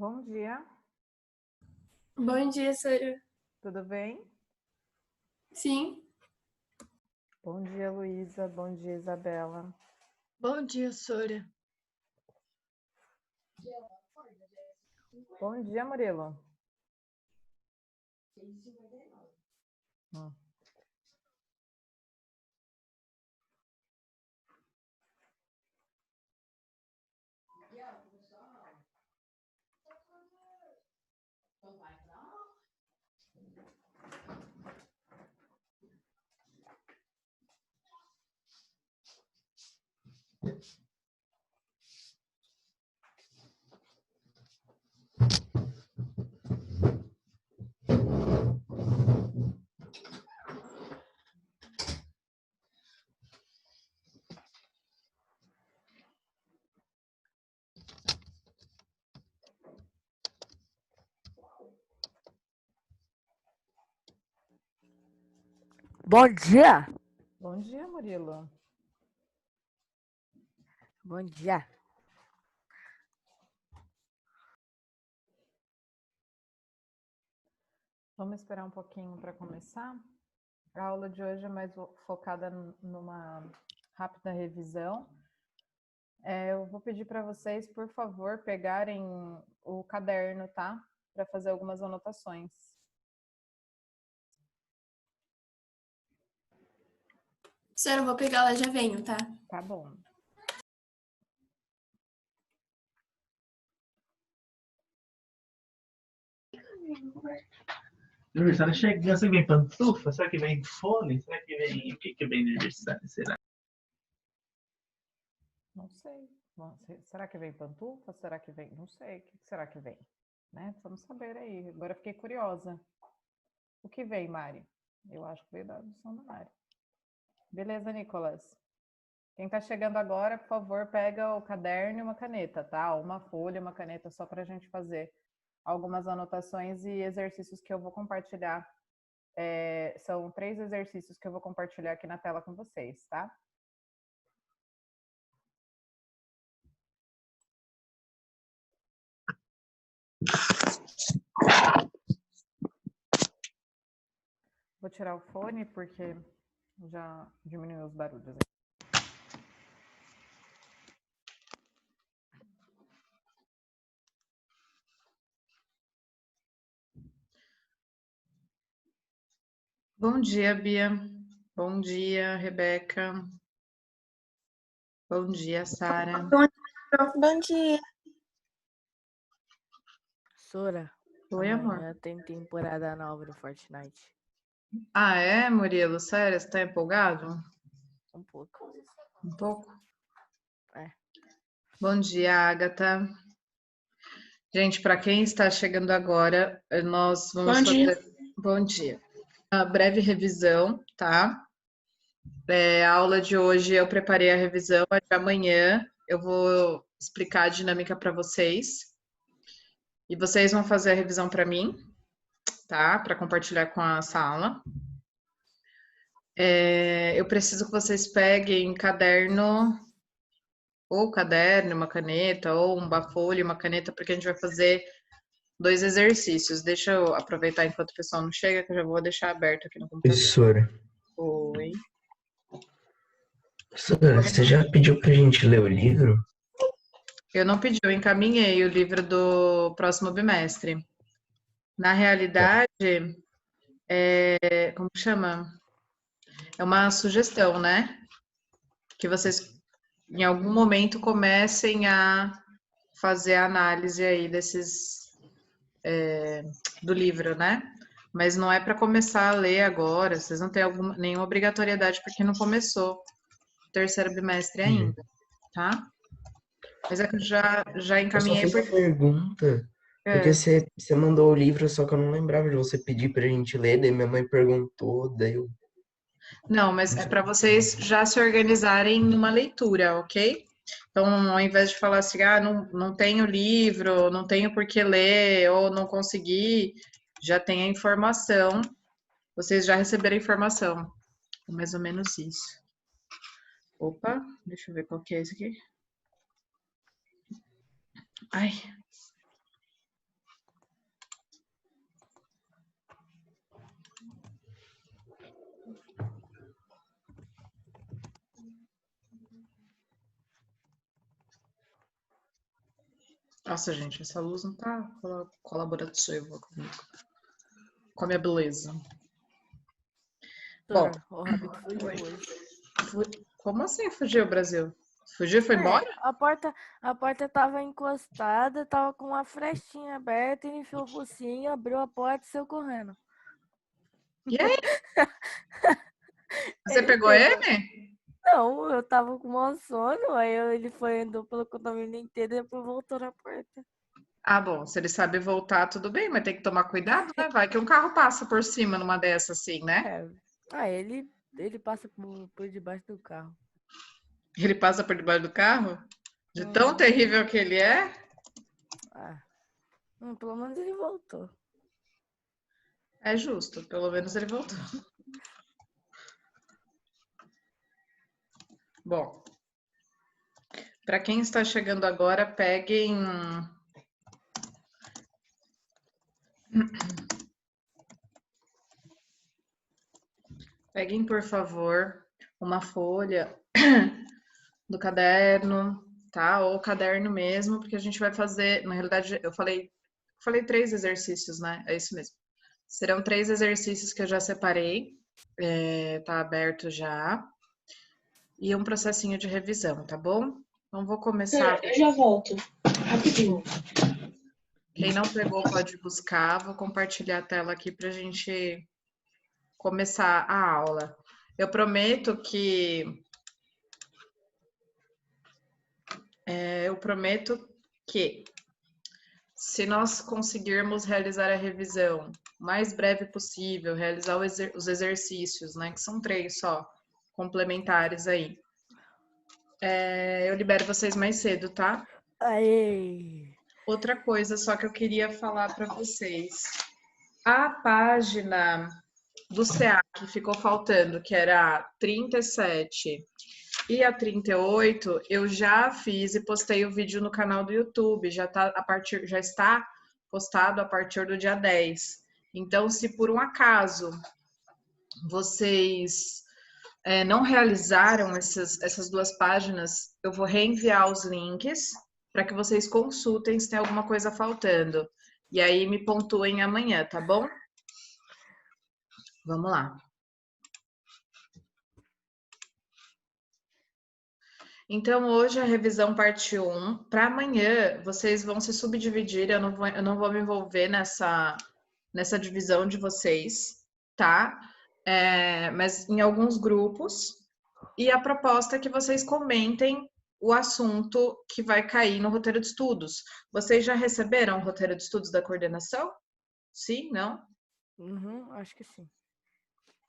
Bom dia, Bom dia, Sara. tudo bem? Sim. Bom dia, Luísa. Bom dia, Isabela. Bom dia, Sora. Bom dia, Murilo. Hum. Bom dia! Bom dia, Murilo. Bom dia! Vamos esperar um pouquinho para começar. A aula de hoje é mais focada numa rápida revisão. Eu vou pedir para vocês, por favor, pegarem o caderno, tá? Para fazer algumas anotações. Sara, eu vou pegar lá, já venho, tá? Tá bom. Aniversário chegando, será que vem pantufa? Será que vem fone? Será que vem. O que que vem de aniversário? Será? Não sei. Será que vem pantufa? Será que vem? Não sei. O que será que vem? Né? Vamos saber aí. Agora fiquei curiosa. O que vem, Mari? Eu acho que veio da adoção da Mari. Beleza, Nicolas. Quem está chegando agora, por favor, pega o caderno e uma caneta, tá? Uma folha, uma caneta, só para a gente fazer algumas anotações e exercícios que eu vou compartilhar. São 3 exercícios que eu vou compartilhar aqui na tela com vocês, tá? Vou tirar o fone porque já diminuiu os barulhos. Bom dia, Bia. Bom dia, Rebeca. Bom dia, Sara. Bom dia. Sora, Oi, amor. amanhã tem temporada nova do Fortnite. Ah, é, Murilo? Sério, você tá empolgado? Um pouco. Um pouco? É. Bom dia, Agatha. Gente, para quem está chegando agora, nós vamos Bom dia. fazer... Bom dia. Uma breve revisão, tá? A aula de hoje eu preparei a revisão, a de amanhã eu vou explicar a dinâmica para vocês. E vocês vão fazer a revisão para mim, tá? Para compartilhar com a sala. Eu preciso que vocês peguem caderno, uma caneta, ou uma folha e uma caneta, porque a gente vai fazer 2 exercícios. Deixa eu aproveitar enquanto o pessoal não chega, que eu já vou deixar aberto aqui no computador. Professora. Oi. Professora, você já pediu pra gente ler o livro? Eu não pedi, eu encaminhei o livro do próximo bimestre. Na realidade, como chama? É uma sugestão, né? Que vocês, em algum momento, comecem a fazer a análise aí do livro, né? Mas não é para começar a ler agora, vocês não têm nenhuma obrigatoriedade porque não começou o terceiro bimestre ainda, tá? Mas é que eu já Eu só encaminhei fiz a pergunta, porque você mandou o livro, só que eu não lembrava de você pedir pra gente ler, daí minha mãe perguntou, daí eu... Não, mas é para vocês já se organizarem numa leitura, ok? Então, ao invés de falar assim, não tenho livro, não tenho por que ler, ou não consegui, já tem a informação, vocês já receberam a informação. É mais ou menos isso. Opa, deixa eu ver qual que é esse aqui. Ai. Nossa, gente, essa luz não tá colaborativa comigo. Com a minha beleza. Bom, Sora, o Rabito fugiu Oi. hoje. Como assim fugiu, Brasil? Fugiu e foi embora? A porta tava encostada, tava com uma frestinha aberta, ele enfiou o focinho, abriu a porta e saiu correndo. E aí? Você Ele pegou pegou. ele? Não, eu tava com mau sono, ele foi andou pelo condomínio inteiro e depois voltou na porta. Ah, bom, se ele sabe voltar, tudo bem, mas tem que tomar cuidado, né? Vai que um carro passa por cima numa dessas assim, né? É. Ele passa por debaixo do carro. Ele passa por debaixo do carro? De tão Uhum. terrível que ele é? Ah, pelo menos ele voltou. É justo, pelo menos ele voltou. Bom, para quem está chegando agora, peguem, por favor, uma folha do caderno, tá? Ou caderno mesmo, porque a gente vai fazer, na realidade, eu falei 3 exercícios, né? É isso mesmo. Serão 3 exercícios que eu já separei, tá aberto já, e um processinho de revisão, tá bom? Então, vou começar. Eu já volto. Rapidinho. Quem não pegou pode buscar. Vou compartilhar a tela aqui para a gente começar a aula. Eu prometo que se nós conseguirmos realizar a revisão o mais breve possível, realizar os exercícios, né, que são 3 só, complementares aí, eu libero vocês mais cedo, tá? Aê! Outra coisa só que eu queria falar para vocês. A página do CA que ficou faltando, que era a 37 e a 38, eu já fiz e postei o vídeo no canal do YouTube, já está postado a partir do dia 10. Então, se por um acaso vocês não realizaram essas 2 páginas, eu vou reenviar os links para que vocês consultem se tem alguma coisa faltando. E aí me pontuem amanhã, tá bom? Vamos lá. Então, hoje a revisão parte 1. Para amanhã, vocês vão se subdividir. Eu não vou me envolver nessa divisão de vocês, tá? Mas em alguns grupos. E a proposta é que vocês comentem o assunto que vai cair no roteiro de estudos. Vocês já receberam o roteiro de estudos da coordenação? Sim? Não? Uhum, acho que sim.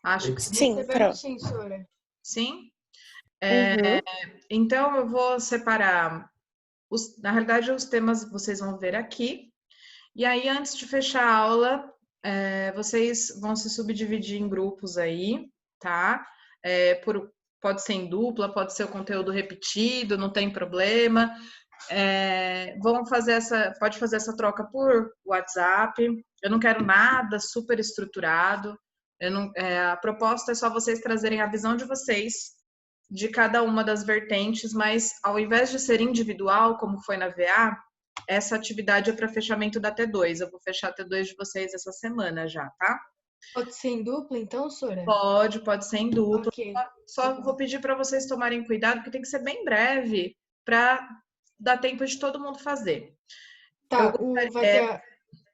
Acho que sim. sim. Recebemos Pronto. sim, Sora. Sim? Uhum. Então, eu vou separar, na realidade, os temas vocês vão ver aqui. E aí, antes de fechar a aula, vocês vão se subdividir em grupos aí, tá? Pode ser em dupla, pode ser o conteúdo repetido, não tem problema. Pode fazer essa troca por WhatsApp. Eu não quero nada super estruturado. A proposta é só vocês trazerem a visão de vocês de cada uma das vertentes, mas ao invés de ser individual, como foi na VA, essa atividade é para fechamento da T2. Eu vou fechar a T2 de vocês essa semana já, tá? Pode ser em dupla, então, Sora? Pode ser em dupla. Ok. Só vou pedir para vocês tomarem cuidado, porque tem que ser bem breve, para dar tempo de todo mundo fazer. Tá,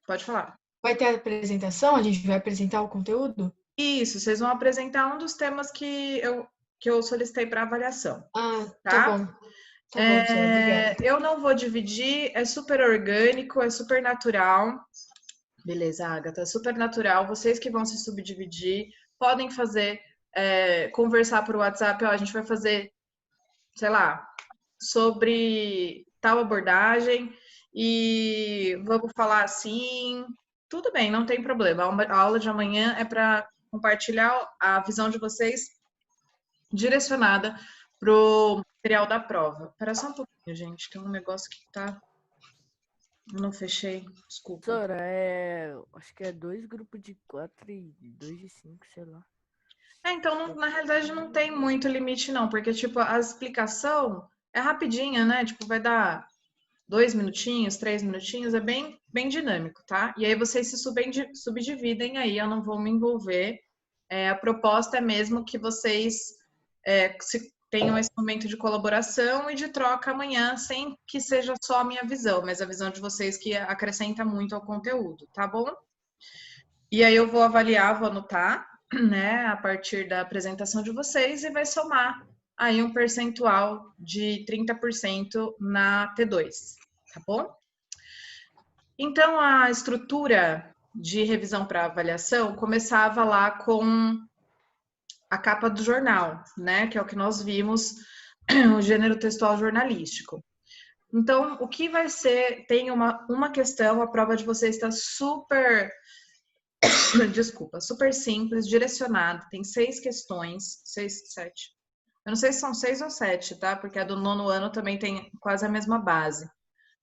Pode falar. Vai ter a apresentação? A gente vai apresentar o conteúdo? Isso, vocês vão apresentar um dos temas que eu solicitei para avaliação. Ah, tá? tá bom. Tá bom, Sora, obrigada. Eu não vou dividir, é super orgânico, é super natural. Beleza, Agatha, super natural. Vocês que vão se subdividir, podem fazer, conversar por WhatsApp, ó, a gente vai fazer, sei lá, sobre tal abordagem e vamos falar assim, tudo bem, não tem problema. A aula de amanhã é para compartilhar a visão de vocês direcionada pro material da prova. Espera só um pouquinho, gente. Tem um negócio que tá... Não fechei, desculpa. Sora, acho que é 2 grupos de 4 e 2 de 5, sei lá. Então, na realidade, não tem muito limite, não. Porque, tipo, a explicação é rapidinha, né? Tipo, vai dar 2 minutinhos, 3 minutinhos, é bem dinâmico, tá? E aí vocês se subdividem aí, eu não vou me envolver. A proposta é mesmo que vocês tenham esse momento de colaboração e de troca amanhã, sem que seja só a minha visão, mas a visão de vocês que acrescenta muito ao conteúdo, tá bom? E aí eu vou avaliar, vou anotar, né, a partir da apresentação de vocês e vai somar aí um percentual de 30% na T2, tá bom? Então, a estrutura de revisão para avaliação começava lá com a capa do jornal, né, que é o que nós vimos, o gênero textual jornalístico. Então, o que vai ser, tem uma questão, a prova de vocês está super, super simples, direcionada, tem 6 questões, 6, 7. Eu não sei se são 6 ou 7, tá? Porque a do 9º ano também tem quase a mesma base.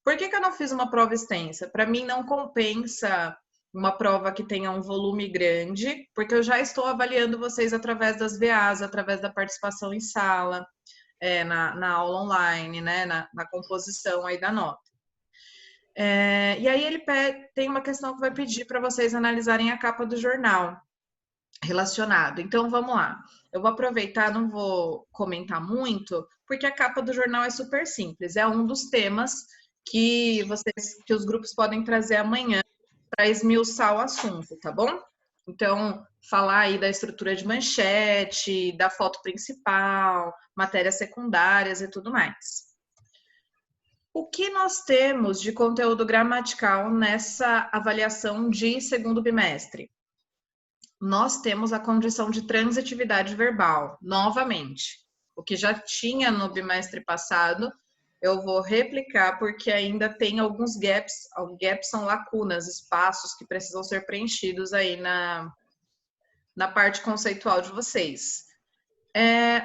Por que eu não fiz uma prova extensa? Para mim não compensa uma prova que tenha um volume grande, porque eu já estou avaliando vocês através das VAs, através da participação em sala, na aula online, né? Na composição aí da nota. E aí ele tem uma questão que vai pedir para vocês analisarem a capa do jornal relacionado. Então, vamos lá. Eu vou aproveitar, não vou comentar muito, porque a capa do jornal é super simples. É um dos temas que os grupos podem trazer amanhã para esmiuçar o assunto, tá bom? Então, falar aí da estrutura de manchete, da foto principal, matérias secundárias e tudo mais. O que nós temos de conteúdo gramatical nessa avaliação de segundo bimestre? Nós temos a condição de transitividade verbal, novamente. O que já tinha no bimestre passado, eu vou replicar porque ainda tem alguns gaps. Gaps são lacunas, espaços que precisam ser preenchidos aí na parte conceitual de vocês.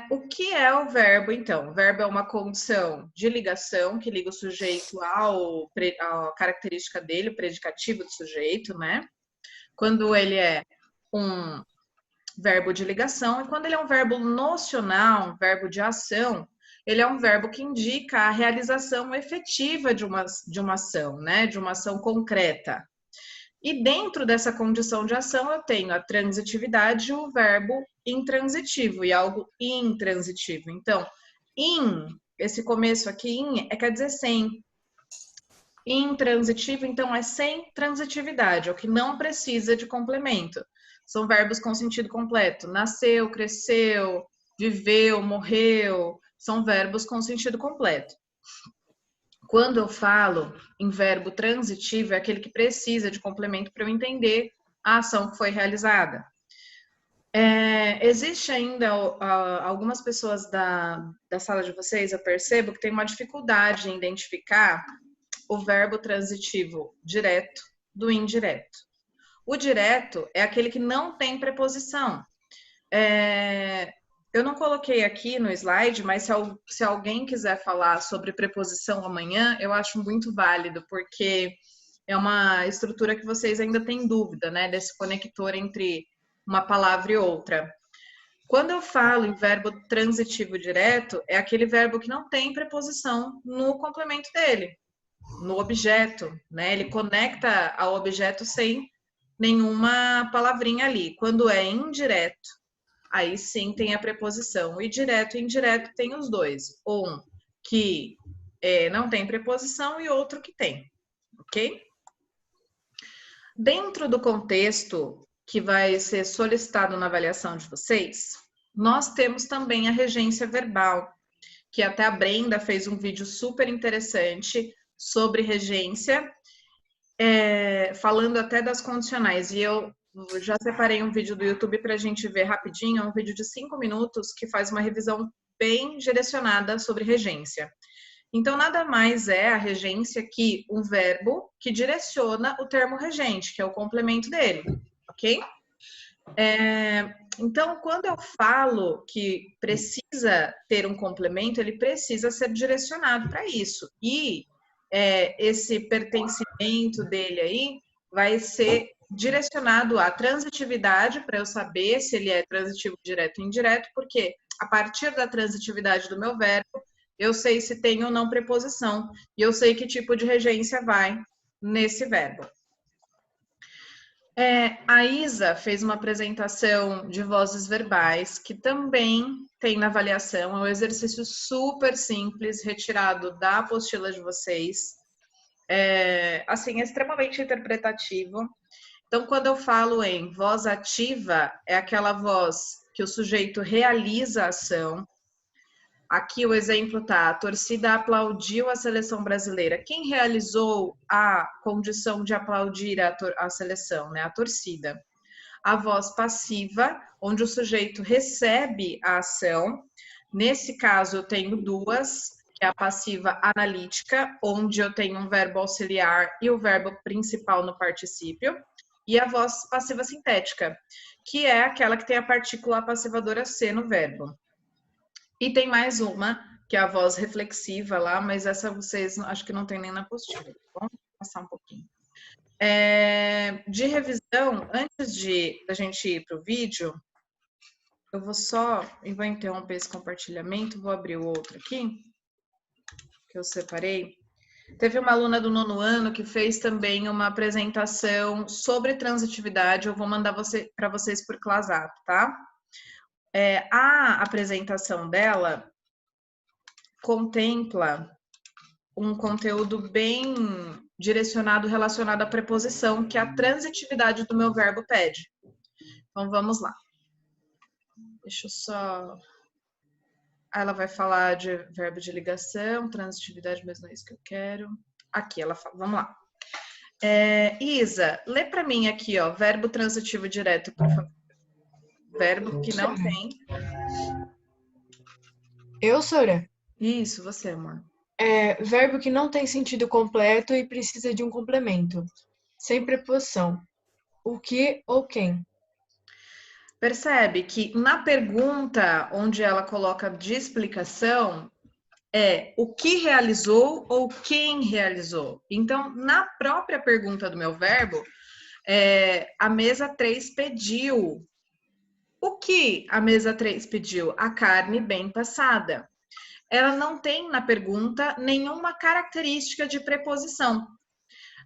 O que é o verbo, então? O verbo é uma condição de ligação que liga o sujeito à característica dele, o predicativo do sujeito, né? Quando ele é um verbo de ligação, e quando ele é um verbo nocional, um verbo de ação, ele é um verbo que indica a realização efetiva de uma ação, né? De uma ação concreta. E dentro dessa condição de ação, eu tenho a transitividade e o verbo intransitivo, e algo intransitivo. Então, esse começo aqui, quer dizer sem. Intransitivo, então, é sem transitividade, é o que não precisa de complemento. São verbos com sentido completo. Nasceu, cresceu, viveu, morreu. São verbos com sentido completo. Quando eu falo em verbo transitivo, é aquele que precisa de complemento para eu entender a ação que foi realizada. Existe ainda algumas pessoas da sala de vocês, eu percebo, que tem uma dificuldade em identificar o verbo transitivo direto do indireto. O direto é aquele que não tem preposição. Eu não coloquei aqui no slide, mas se alguém quiser falar sobre preposição amanhã, eu acho muito válido, porque é uma estrutura que vocês ainda têm dúvida, né? Desse conector entre uma palavra e outra. Quando eu falo em verbo transitivo direto, é aquele verbo que não tem preposição no complemento dele, no objeto, né? Ele conecta ao objeto sem nenhuma palavrinha ali. Quando é indireto, aí sim tem a preposição. E direto e indireto tem os dois. Um que não tem preposição e outro que tem, ok? Dentro do contexto que vai ser solicitado na avaliação de vocês, nós temos também a regência verbal, que até a Brenda fez um vídeo super interessante sobre regência, falando até das condicionais. E eu já separei um vídeo do YouTube para a gente ver rapidinho, um vídeo de 5 minutos que faz uma revisão bem direcionada sobre regência. Então, nada mais é a regência que um verbo que direciona o termo regente, que é o complemento dele, ok? Então, quando eu falo que precisa ter um complemento, ele precisa ser direcionado para isso. E esse pertencimento dele aí vai ser direcionado à transitividade, para eu saber se ele é transitivo direto ou indireto, porque a partir da transitividade do meu verbo, eu sei se tem ou não preposição, e eu sei que tipo de regência vai nesse verbo. A Isa fez uma apresentação de vozes verbais, que também tem na avaliação, é um exercício super simples, retirado da apostila de vocês. Assim, é extremamente interpretativo. Então, quando eu falo em voz ativa, é aquela voz que o sujeito realiza a ação. Aqui o exemplo tá: a torcida aplaudiu a seleção brasileira. Quem realizou a condição de aplaudir a seleção, né? A torcida. A voz passiva, onde o sujeito recebe a ação. Nesse caso, eu tenho duas, que é a passiva analítica, onde eu tenho um verbo auxiliar e o verbo principal no particípio. E a voz passiva sintética, que é aquela que tem a partícula passivadora C no verbo. E tem mais uma, que é a voz reflexiva lá, mas essa vocês acho que não tem nem na apostila. Vamos passar um pouquinho. De revisão, antes da gente ir para o vídeo, eu vou interromper esse compartilhamento, vou abrir o outro aqui, que eu separei. Teve uma aluna do 9º ano que fez também uma apresentação sobre transitividade, eu vou mandar para vocês por ClassApp, tá? A apresentação dela contempla um conteúdo bem direcionado, relacionado à preposição, que a transitividade do meu verbo pede. Então, vamos lá. Deixa eu só... Ela vai falar de verbo de ligação, transitividade, mas não é isso que eu quero. Aqui ela fala, vamos lá. Isa, lê para mim aqui, ó, verbo transitivo direto, por favor. Verbo que não tem. Eu, Sora? Isso, você, amor. Verbo que não tem sentido completo e precisa de um complemento. Sem preposição. O que ou quem? Percebe que na pergunta onde ela coloca de explicação é o que realizou ou quem realizou. Então, na própria pergunta do meu verbo, a mesa 3 pediu. O que a mesa 3 pediu? A carne bem passada. Ela não tem na pergunta nenhuma característica de preposição.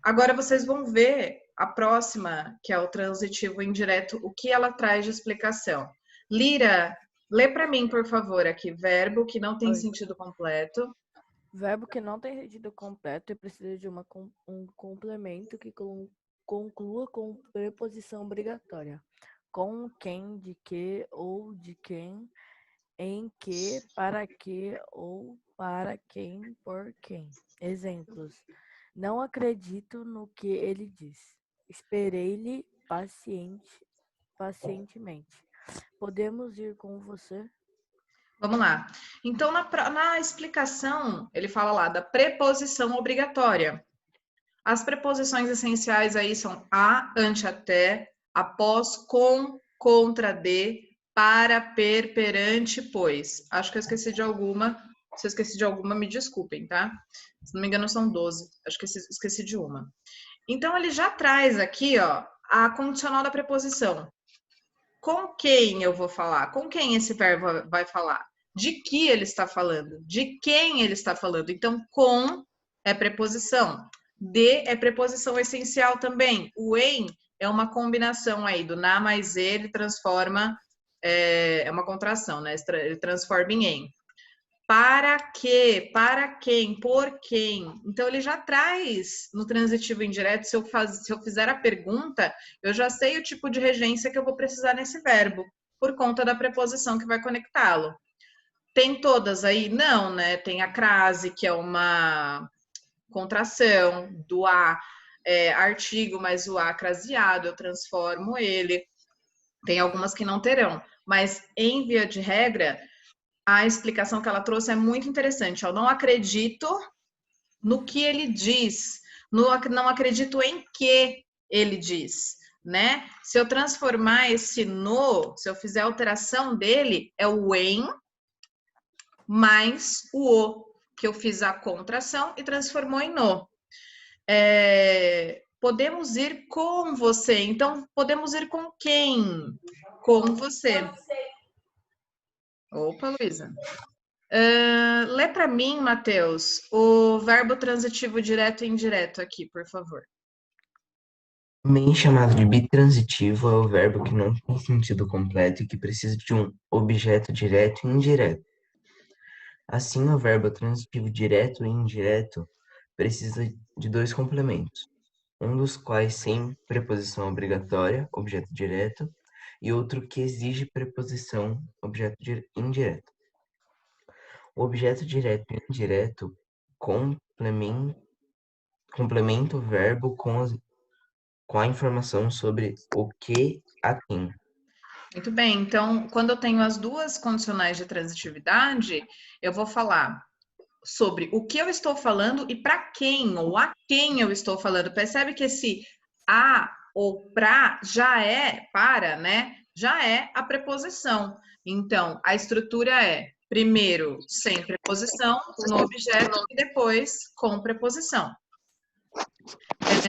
Agora vocês vão ver a próxima, que é o transitivo indireto, o que ela traz de explicação. Lira, lê para mim, por favor, aqui. Verbo que não tem sentido completo. Verbo que não tem sentido completo e precisa de um complemento que conclua com preposição obrigatória. Com, quem, de que, ou de quem, em que, para que, ou para quem, por quem. Exemplos. Não acredito no que ele diz. Esperei-lhe pacientemente. Podemos ir com você? Vamos lá. Então, na explicação, ele fala lá da preposição obrigatória. As preposições essenciais aí são a, ante, até, após, com, contra, de, para, perante, pois. Acho que eu esqueci de alguma. Se eu esqueci de alguma, me desculpem, tá? Se não me engano, são 12. Acho que esqueci de uma. Então, ele já traz aqui, ó, a condicional da preposição. Com quem eu vou falar? Com quem esse verbo vai falar? De que ele está falando? De quem ele está falando? Então, com é preposição. De é preposição essencial também. O em é uma combinação aí do na mais ele transforma, é uma contração, né? Ele transforma em em. Para que, para quem, por quem. Então, ele já traz no transitivo indireto, se eu fizer a pergunta, eu já sei o tipo de regência que eu vou precisar nesse verbo, por conta da preposição que vai conectá-lo. Tem todas aí? Não, né? Tem a crase, que é uma contração do a, artigo, mas o a craseado, eu transformo ele. Tem algumas que não terão, mas em via de regra, a explicação que ela trouxe é muito interessante. Eu não acredito no que ele diz, não acredito em que ele diz, né? Se eu transformar esse no, se eu fizer a alteração dele, é o em mais o, que eu fiz a contração e transformou em no. Podemos ir com você. Então, podemos ir com quem? Com você. Opa, Luísa. Lê para mim, Matheus, o verbo transitivo direto e indireto aqui, por favor. Também chamado de bitransitivo, é o verbo que não tem sentido completo e que precisa de um objeto direto e indireto. Assim, o verbo transitivo direto e indireto precisa de dois complementos, um dos quais sem preposição obrigatória, objeto direto, e outro que exige preposição, objeto indireto. O objeto direto e indireto complementa o verbo com a informação sobre o que a quem. Muito bem, então, quando eu tenho as duas condicionais de transitividade, eu vou falar sobre o que eu estou falando e para quem, ou a quem eu estou falando. Percebe que esse a ou pra já é para, né? Já é a preposição. Então, a estrutura é primeiro sem preposição no objeto e depois com preposição.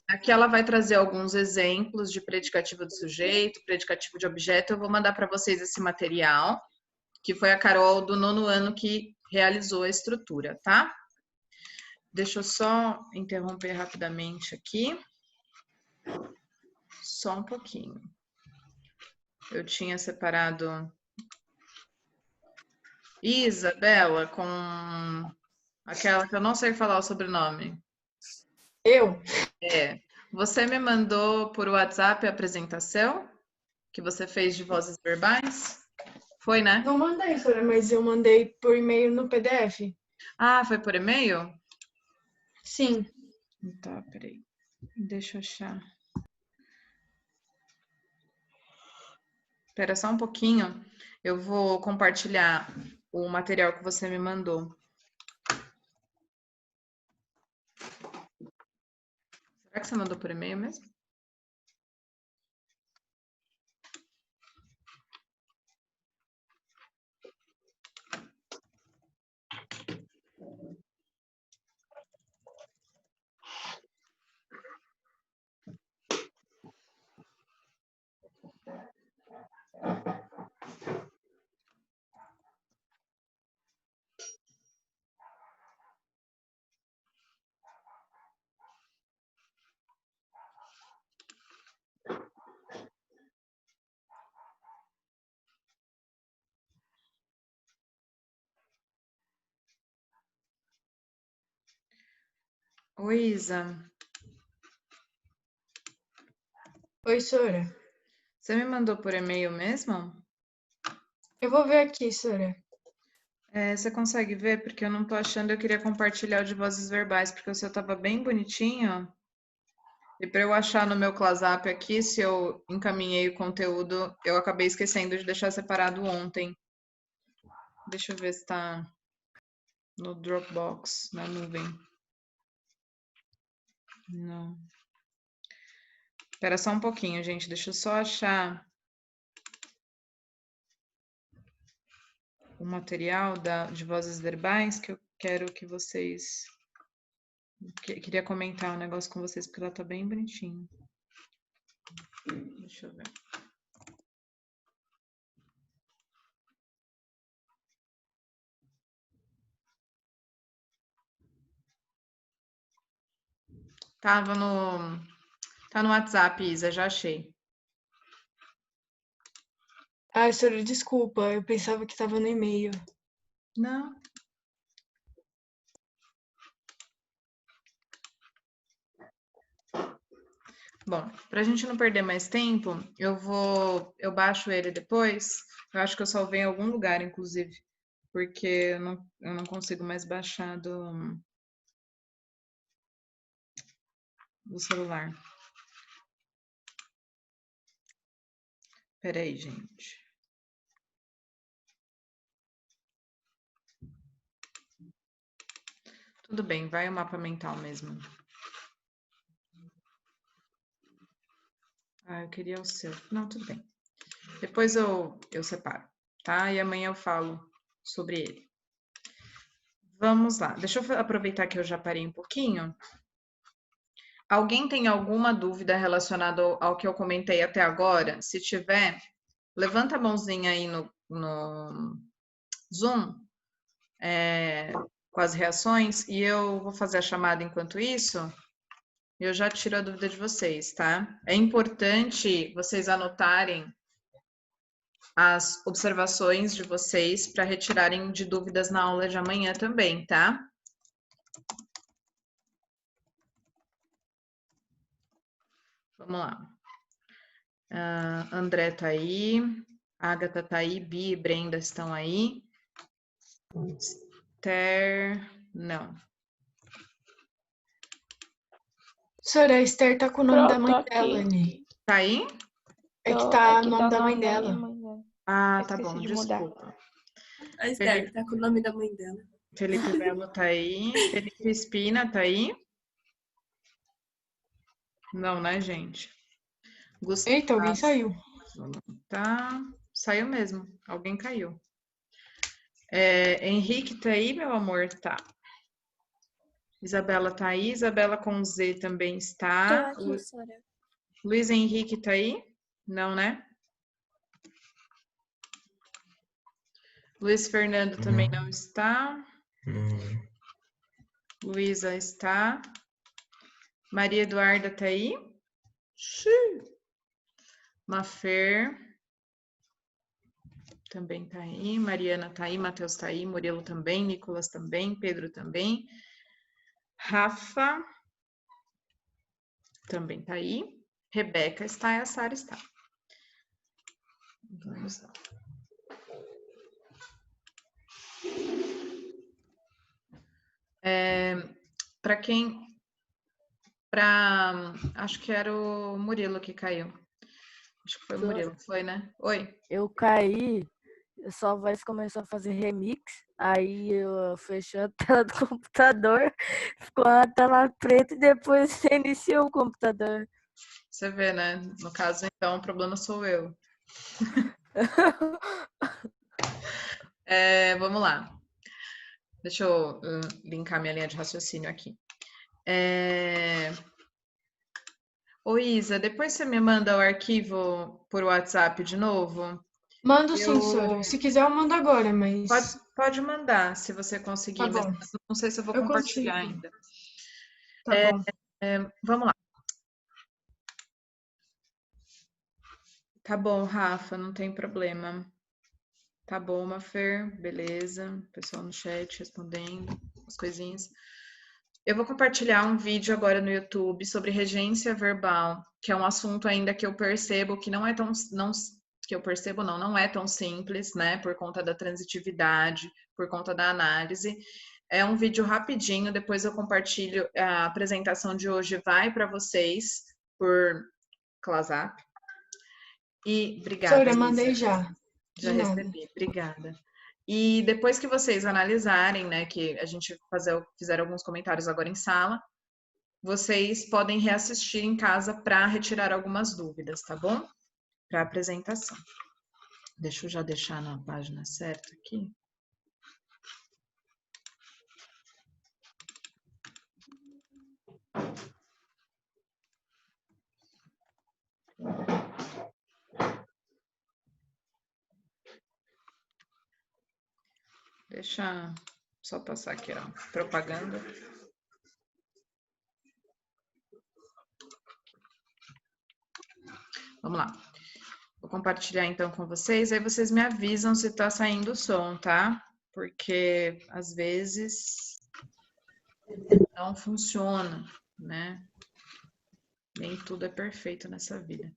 Aqui ela vai trazer alguns exemplos de predicativo do sujeito, predicativo de objeto. Eu vou mandar para vocês esse material, que foi a Carol do 9º ano que realizou a estrutura, tá? Deixa eu só interromper rapidamente aqui. Só um pouquinho. Eu tinha separado Isabela com aquela que eu não sei falar o sobrenome. Eu? Você me mandou por WhatsApp a apresentação que você fez de vozes verbais? Foi, né? Não mandei, Sora, mas eu mandei por e-mail no PDF. Ah, foi por e-mail? Sim. Tá, peraí. Deixa eu achar. Espera só um pouquinho. Eu vou compartilhar o material que você me mandou. Será que você mandou por e-mail mesmo? Oi, Isa. Oi, Sora. Você me mandou por e-mail mesmo? Eu vou ver aqui, Sora. Você consegue ver? Porque eu não tô achando, eu queria compartilhar o de vozes verbais, porque o seu tava bem bonitinho. E para eu achar no meu ClassUp aqui, se eu encaminhei o conteúdo, eu acabei esquecendo de deixar separado ontem. Deixa eu ver se tá no Dropbox, na nuvem. Não. Espera só um pouquinho, gente. Deixa eu só achar o material de vozes verbais que eu quero que vocês... Queria comentar um negócio com vocês, porque ela tá bem bonitinho. Deixa eu ver. Tá no WhatsApp, Isa, já achei. Ah, Sora, desculpa. Eu pensava que estava no e-mail. Não. Bom, pra gente não perder mais tempo, eu baixo ele depois. Eu acho que eu salvei em algum lugar, inclusive, porque eu não consigo mais baixar do celular. Pera aí, gente. Tudo bem, vai o mapa mental mesmo. Ah, eu queria o seu. Não, tudo bem. Depois eu separo, tá? E amanhã eu falo sobre ele. Vamos lá. Deixa eu aproveitar que eu já parei um pouquinho. Alguém tem alguma dúvida relacionada ao que eu comentei até agora? Se tiver, levanta a mãozinha aí no Zoom com as reações e eu vou fazer a chamada enquanto isso. Eu já tiro a dúvida de vocês, tá? É importante vocês anotarem as observações de vocês para retirarem de dúvidas na aula de amanhã também, tá? Vamos lá. André tá aí, Agatha tá aí, Bi e Brenda estão aí. Esther, não. Senhora, a Esther tá com o nome da mãe Pronto, dela aqui. ali. Tá aí? É que tá Aqui o tá nome o da mãe nome da dela. minha mãe. Ah, Eu tá esqueci bom, de mudar. desculpa. A Esther tá com o nome da mãe dela. Felipe Melo tá aí, Felipe Espina tá aí? Não, né, gente? Eita, alguém saiu. Tá, saiu mesmo, alguém caiu. Henrique tá aí, meu amor? Tá. Isabela tá aí, Isabela com Z também está. Tô aqui, senhora. Luiz Henrique tá aí? Não, né? Luiz Fernando também não está. Luísa está. Maria Eduarda tá aí? Mafer também tá aí. Mariana tá aí, Matheus tá aí, Murilo também, Nicolas também, Pedro também. Rafa também tá aí. Rebeca está e a Sara está. Vamos lá. Acho que era o Murilo que caiu. Acho que foi o Murilo, foi, né? Oi. Eu caí, sua voz começou a fazer remix, aí eu fechei a tela do computador, ficou a tela preta e depois você iniciou o computador. Você vê, né? No caso, então, o problema sou eu. Vamos lá. Deixa eu linkar minha linha de raciocínio aqui. Ô, Isa, depois você me manda o arquivo por WhatsApp de novo? Mando sim, senhora. Se quiser, eu mando agora, mas... Pode mandar, se você conseguir. Tá bom. Mas não sei se eu vou Eu compartilhar consigo. ainda. Tá bom. Vamos lá. Tá bom, Rafa, não tem problema. Tá bom, Mafer, beleza. Pessoal no chat respondendo as coisinhas. Eu vou compartilhar um vídeo agora no YouTube sobre regência verbal, que é um assunto ainda que eu percebo que não é tão simples, né? Por conta da transitividade, por conta da análise. É um vídeo rapidinho, depois eu compartilho. A apresentação de hoje vai para vocês por WhatsApp. E obrigada. Senhora, mandei já. Já recebi, obrigada. E depois que vocês analisarem, né, que a gente fizer alguns comentários agora em sala, vocês podem reassistir em casa para retirar algumas dúvidas, tá bom? Para a apresentação. Deixa eu já deixar na página certa aqui. Deixa só passar aqui, ó, propaganda. Vamos lá. Vou compartilhar então com vocês, aí vocês me avisam se tá saindo o som, tá? Porque às vezes não funciona, né? Nem tudo é perfeito nessa vida.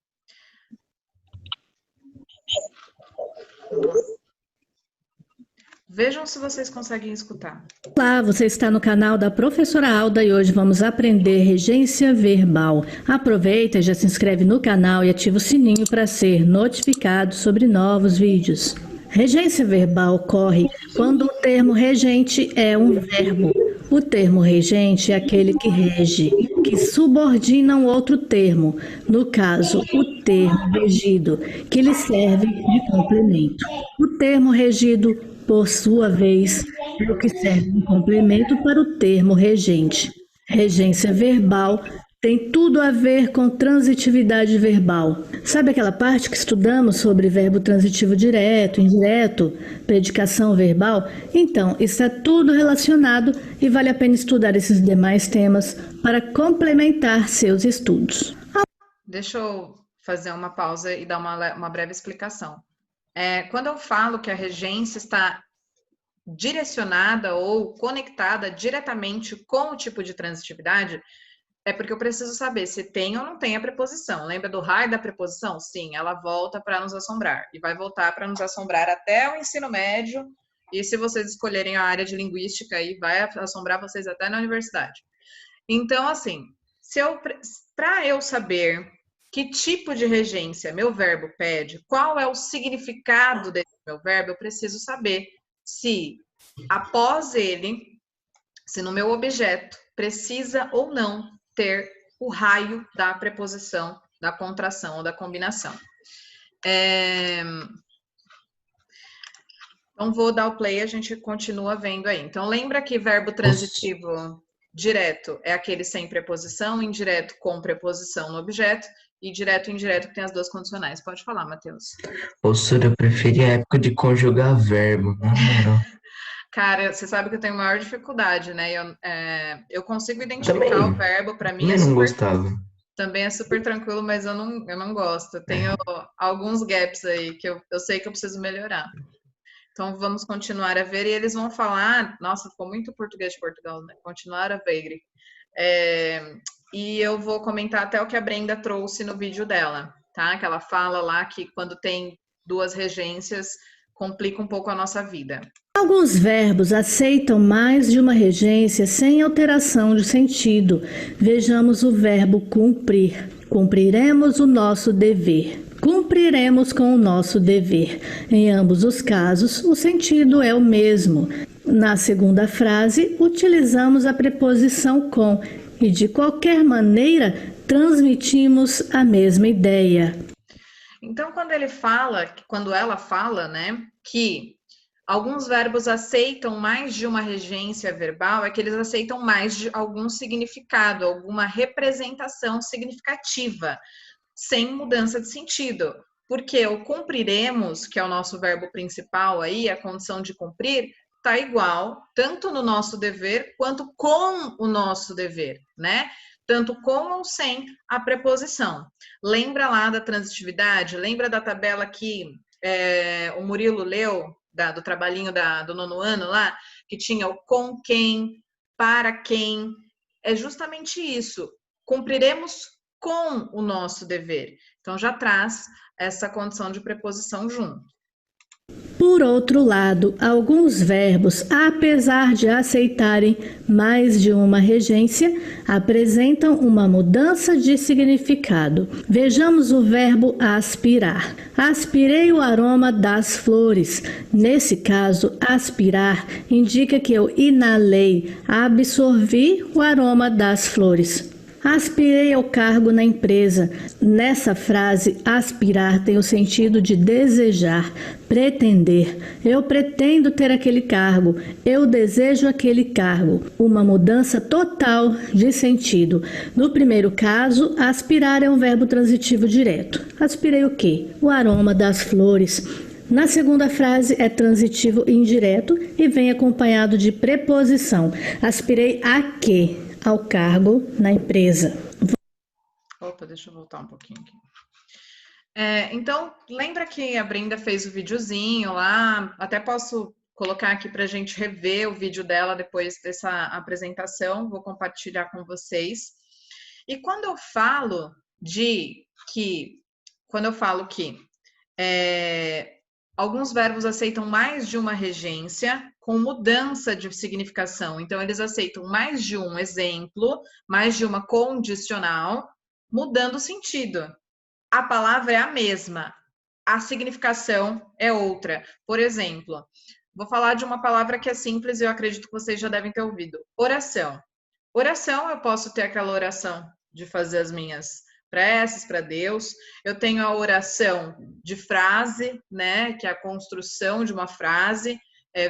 Vejam se vocês conseguem escutar. Olá, você está no canal da Professora Alda e hoje vamos aprender regência verbal. Aproveita, já se inscreve no canal e ativa o sininho para ser notificado sobre novos vídeos. Regência verbal ocorre quando o termo regente é um verbo. O termo regente é aquele que rege, que subordina um outro termo, no caso, o termo regido, que lhe serve de complemento. O termo regido, por sua vez, é o que serve de complemento para o termo regente. Regência verbal Tem tudo a ver com transitividade verbal. Sabe aquela parte que estudamos sobre verbo transitivo direto, indireto, predicação verbal? Então, está tudo relacionado e vale a pena estudar esses demais temas para complementar seus estudos. Deixa eu fazer uma pausa e dar uma breve explicação. Quando eu falo que a regência está direcionada ou conectada diretamente com o tipo de transitividade, é porque eu preciso saber se tem ou não tem a preposição. Lembra do raio da preposição? Sim, ela volta para nos assombrar. E vai voltar para nos assombrar até o ensino médio. E se vocês escolherem a área de linguística, aí vai assombrar vocês até na universidade. Então, assim, para eu saber que tipo de regência meu verbo pede, qual é o significado desse meu verbo, eu preciso saber se após ele, se no meu objeto precisa ou não ter o raio da preposição, da contração ou da combinação. Então, vou dar o play, a gente continua vendo aí. Então, lembra que verbo transitivo direto é aquele sem preposição, indireto com preposição no objeto, e direto e indireto que tem as duas condicionais. Pode falar, Matheus. Professora, eu preferi a época de conjugar verbo, na moral. Cara, você sabe que eu tenho maior dificuldade, né? Eu consigo identificar Também. o verbo, para mim Também não gostava. também é super tranquilo, mas eu não gosto. Eu tenho alguns gaps aí que eu sei que eu preciso melhorar. Então, vamos continuar a ver. E eles vão falar... Nossa, ficou muito português de Portugal, né? Continuar a ver. E eu vou comentar até o que a Brenda trouxe no vídeo dela, tá? Que ela fala lá que quando tem duas regências, complica um pouco a nossa vida. Alguns verbos aceitam mais de uma regência sem alteração de sentido. Vejamos o verbo cumprir. Cumpriremos o nosso dever. Cumpriremos com o nosso dever. Em ambos os casos, o sentido é o mesmo. Na segunda frase, utilizamos a preposição com e, de qualquer maneira, transmitimos a mesma ideia. Então, quando ela fala, né, que alguns verbos aceitam mais de uma regência verbal, é que eles aceitam mais de algum significado, alguma representação significativa, sem mudança de sentido. Porque o cumpriremos, que é o nosso verbo principal aí, a condição de cumprir, está igual, tanto no nosso dever, quanto com o nosso dever, né? Tanto com ou sem a preposição. Lembra lá da transitividade? Lembra da tabela que o Murilo leu, do trabalhinho do 9º ano lá? Que tinha o com quem, para quem. É justamente isso. Cumpriremos com o nosso dever. Então, já traz essa condição de preposição junto. Por outro lado, alguns verbos, apesar de aceitarem mais de uma regência, apresentam uma mudança de significado. Vejamos o verbo aspirar. Aspirei o aroma das flores. Nesse caso, aspirar indica que eu inalei, absorvi o aroma das flores. Aspirei ao cargo na empresa. Nessa frase, aspirar tem o sentido de desejar, pretender. Eu pretendo ter aquele cargo. Eu desejo aquele cargo. Uma mudança total de sentido. No primeiro caso, aspirar é um verbo transitivo direto. Aspirei o quê? O aroma das flores. Na segunda frase é transitivo indireto e vem acompanhado de preposição. Aspirei a quê? Ao cargo na empresa. Opa, deixa eu voltar um pouquinho aqui. Então, lembra que a Brenda fez o videozinho lá? Até posso colocar aqui para a gente rever o vídeo dela depois dessa apresentação. Vou compartilhar com vocês. E quando eu falo que alguns verbos aceitam mais de uma regência com mudança de significação. Então, eles aceitam mais de um exemplo, mais de uma condicional, mudando o sentido. A palavra é a mesma, a significação é outra. Por exemplo, vou falar de uma palavra que é simples e eu acredito que vocês já devem ter ouvido. Oração. Oração, eu posso ter aquela oração de fazer as minhas preces para Deus. Eu tenho a oração de frase, né, que é a construção de uma frase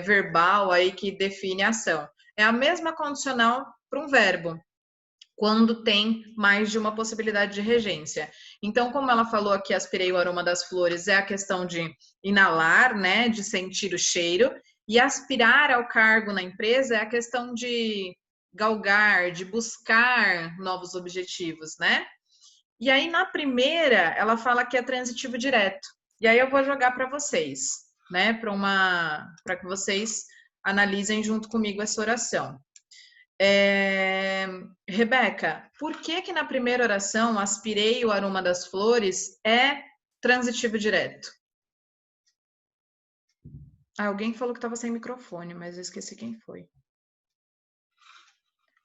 verbal aí que define a ação. É a mesma condicional para um verbo. quando tem mais de uma possibilidade de regência. Então, como ela falou aqui, aspirei o aroma das flores, é a questão de inalar, né, de sentir o cheiro, e aspirar ao cargo na empresa é a questão de galgar, de buscar novos objetivos, né? E aí, na primeira, ela fala que é transitivo direto. E aí eu vou jogar para vocês, né, para que vocês analisem junto comigo essa oração. Rebeca, por que na primeira oração, aspirei o aroma das flores, é transitivo direto? Alguém falou que estava sem microfone, mas eu esqueci quem foi.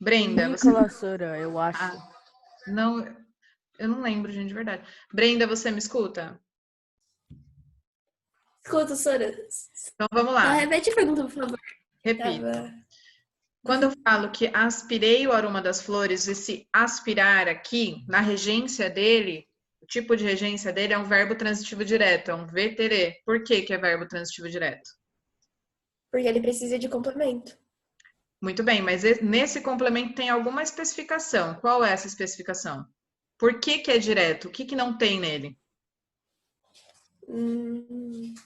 Brenda, você... Nicolas Sora, eu acho. Não, eu não lembro, gente, de verdade. Brenda, você me escuta? Escuta, Sora. Então vamos lá. Repete a pergunta, por favor. Repito. Quando eu falo que aspirei o aroma das flores, esse aspirar aqui, na regência dele, o tipo de regência dele é um verbo transitivo direto, é um VTR. Por que é verbo transitivo direto? Porque ele precisa de complemento. Muito bem, mas nesse complemento tem alguma especificação. Qual é essa especificação? Por que é direto? O que não tem nele?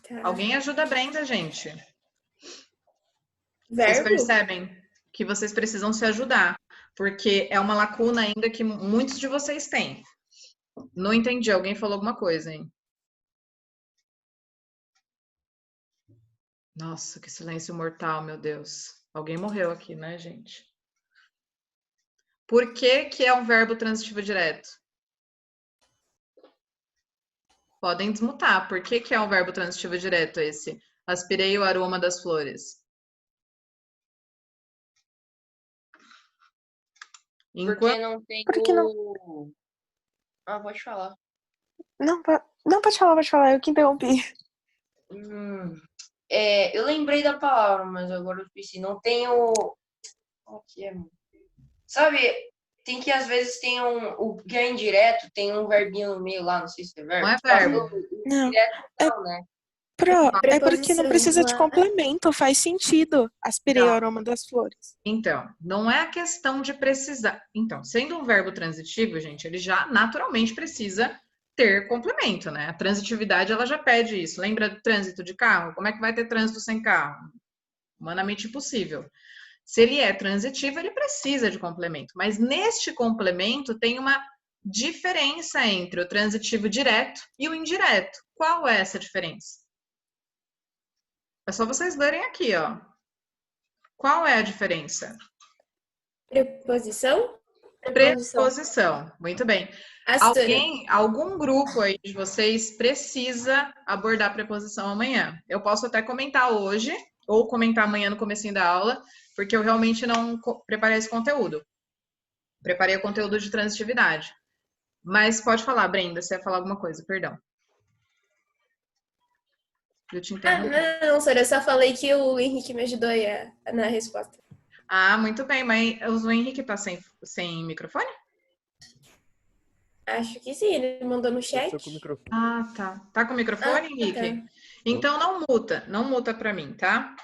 Tá. Alguém ajuda a Brenda, gente. Verbo? Vocês percebem que vocês precisam se ajudar, porque é uma lacuna ainda que muitos de vocês têm. Não entendi, alguém falou alguma coisa, hein? Nossa, que silêncio mortal, meu Deus. Alguém morreu aqui, né, gente? Por que é um verbo transitivo direto? Podem desmutar. Por que é um verbo transitivo direto esse? Aspirei o aroma das flores. Porque não tem o... Ah, pode falar. Não, pode falar, eu que interrompi. Eu lembrei da palavra, mas agora eu esqueci. Não tem o... Como que é? Sabe, tem que às vezes tem o que é indireto, tem um verbinho no meio lá, não sei se é verbo. Não é verbo. Não. Direto não, né? É porque não precisa de complemento, faz sentido. Aspirei o aroma das flores. Então, não é a questão de precisar. Então, sendo um verbo transitivo, gente, ele já naturalmente precisa ter complemento, né? A transitividade, ela já pede isso. Lembra do trânsito de carro? Como é que vai ter trânsito sem carro? Humanamente impossível. Se ele é transitivo, ele precisa de complemento. Mas neste complemento tem uma diferença entre o transitivo direto e o indireto. Qual é essa diferença? É só vocês lerem aqui, ó. Qual é a diferença? Preposição? Preposição. Muito bem. Algum grupo aí de vocês precisa abordar preposição amanhã. Eu posso até comentar hoje, ou comentar amanhã no comecinho da aula, porque eu realmente não preparei esse conteúdo. Preparei o conteúdo de transitividade. Mas pode falar, Brenda, você ia falar alguma coisa, perdão. Eu te interrompi. Não, Sora, eu só falei que o Henrique me ajudou aí na resposta. Muito bem, mas o Henrique tá sem microfone? Acho que sim, ele mandou no chat. Tá. Tá com o microfone, Henrique? Tá. Então não muta para mim, tá?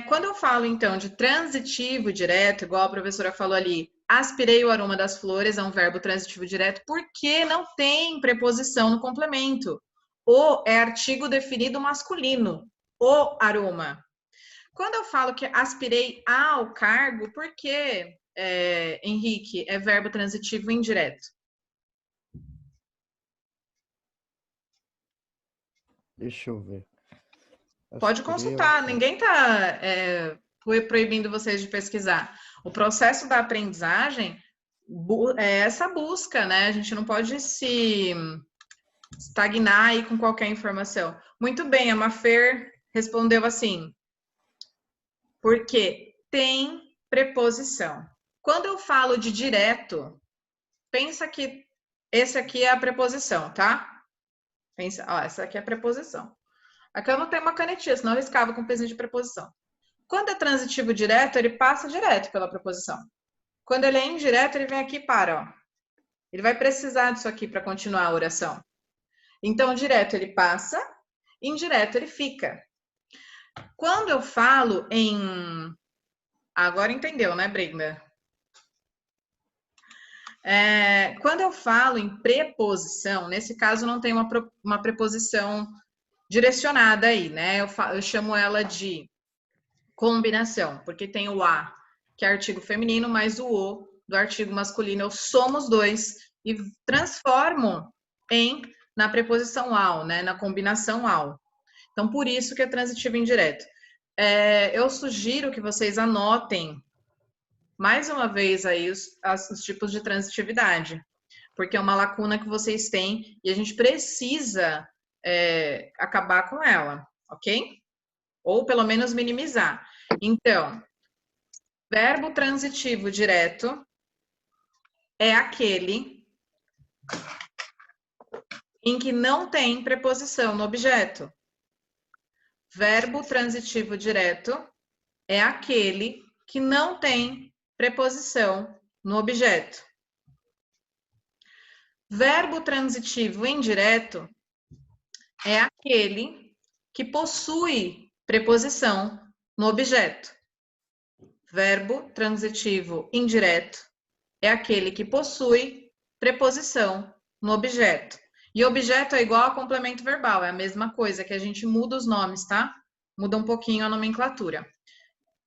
Quando eu falo, então, de transitivo direto, igual a professora falou ali, aspirei o aroma das flores, é um verbo transitivo direto, porque não tem preposição no complemento. O é artigo definido masculino, o aroma. Quando eu falo que aspirei ao cargo, por que, Henrique, é verbo transitivo indireto? Deixa eu ver. Pode consultar, ninguém está proibindo vocês de pesquisar. O processo da aprendizagem é essa busca, né? A gente não pode se estagnar aí com qualquer informação. Muito bem, a Mafer respondeu assim, porque tem preposição. Quando eu falo de direto, pensa que esse aqui é a preposição, tá? Pensa, essa aqui é a preposição. Aqui eu não tenho uma canetinha, senão eu riscava com pezinho de preposição. Quando é transitivo direto, ele passa direto pela preposição. Quando ele é indireto, ele vem aqui e para, ó. Ele vai precisar disso aqui para continuar a oração. Então, direto ele passa, indireto ele fica. Quando eu falo em... Agora entendeu, né, Brenda? Quando eu falo em preposição, nesse caso não tem uma preposição direcionada aí, né? Eu chamo ela de combinação, porque tem o a, que é artigo feminino, mais o do artigo masculino, eu somo os dois e transformo na preposição ao, né? Na combinação ao. Então, por isso que é transitivo indireto. Eu sugiro que vocês anotem mais uma vez aí os tipos de transitividade, porque é uma lacuna que vocês têm e a gente precisa acabar com ela, ok? Ou pelo menos minimizar. Então, verbo transitivo direto é aquele em que não tem preposição no objeto. Verbo transitivo direto é aquele que não tem preposição no objeto. Verbo transitivo indireto é aquele que possui preposição no objeto. Verbo transitivo indireto é aquele que possui preposição no objeto. E objeto é igual a complemento verbal, é a mesma coisa, que a gente muda os nomes, tá? Muda um pouquinho a nomenclatura.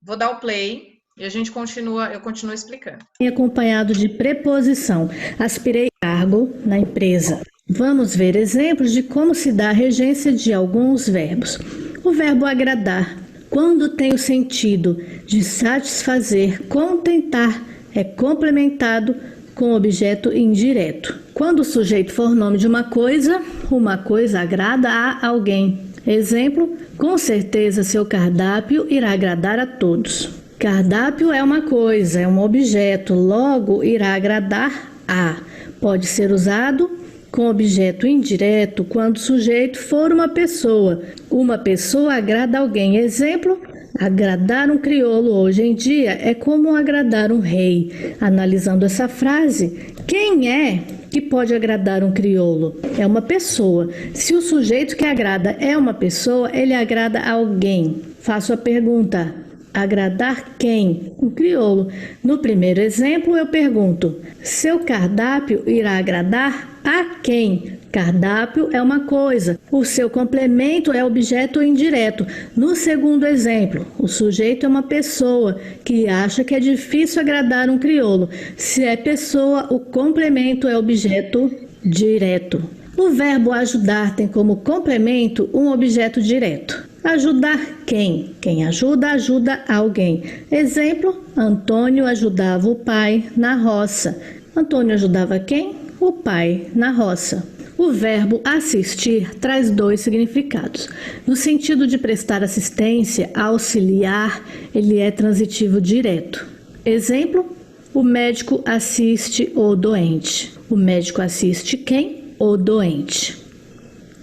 Vou dar o play e eu continuo explicando. Acompanhado de preposição. Aspirei cargo na empresa. Vamos ver exemplos de como se dá a regência de alguns verbos. O verbo agradar, quando tem o sentido de satisfazer, contentar, é complementado com objeto indireto. Quando o sujeito for nome de uma coisa agrada a alguém. Exemplo, com certeza seu cardápio irá agradar a todos. Cardápio é uma coisa, é um objeto, logo irá agradar a. Pode ser usado com objeto indireto quando o sujeito for uma pessoa. Uma pessoa agrada alguém. Exemplo, agradar um crioulo hoje em dia é como agradar um rei. Analisando essa frase, quem é que pode agradar um crioulo? É uma pessoa. Se o sujeito que agrada é uma pessoa, ele agrada alguém. Faço a pergunta: agradar quem? Um crioulo. No primeiro exemplo, eu pergunto: seu cardápio irá agradar a quem? Cardápio é uma coisa. O seu complemento é objeto indireto. No segundo exemplo, o sujeito é uma pessoa que acha que é difícil agradar um crioulo. Se é pessoa, o complemento é objeto direto. O verbo ajudar tem como complemento um objeto direto. Ajudar quem? Quem ajuda, ajuda alguém. Exemplo, Antônio ajudava o pai na roça. Antônio ajudava quem? O pai na roça. O verbo assistir traz dois significados. No sentido de prestar assistência, auxiliar, ele é transitivo direto. Exemplo, o médico assiste o doente. O médico assiste quem? O doente.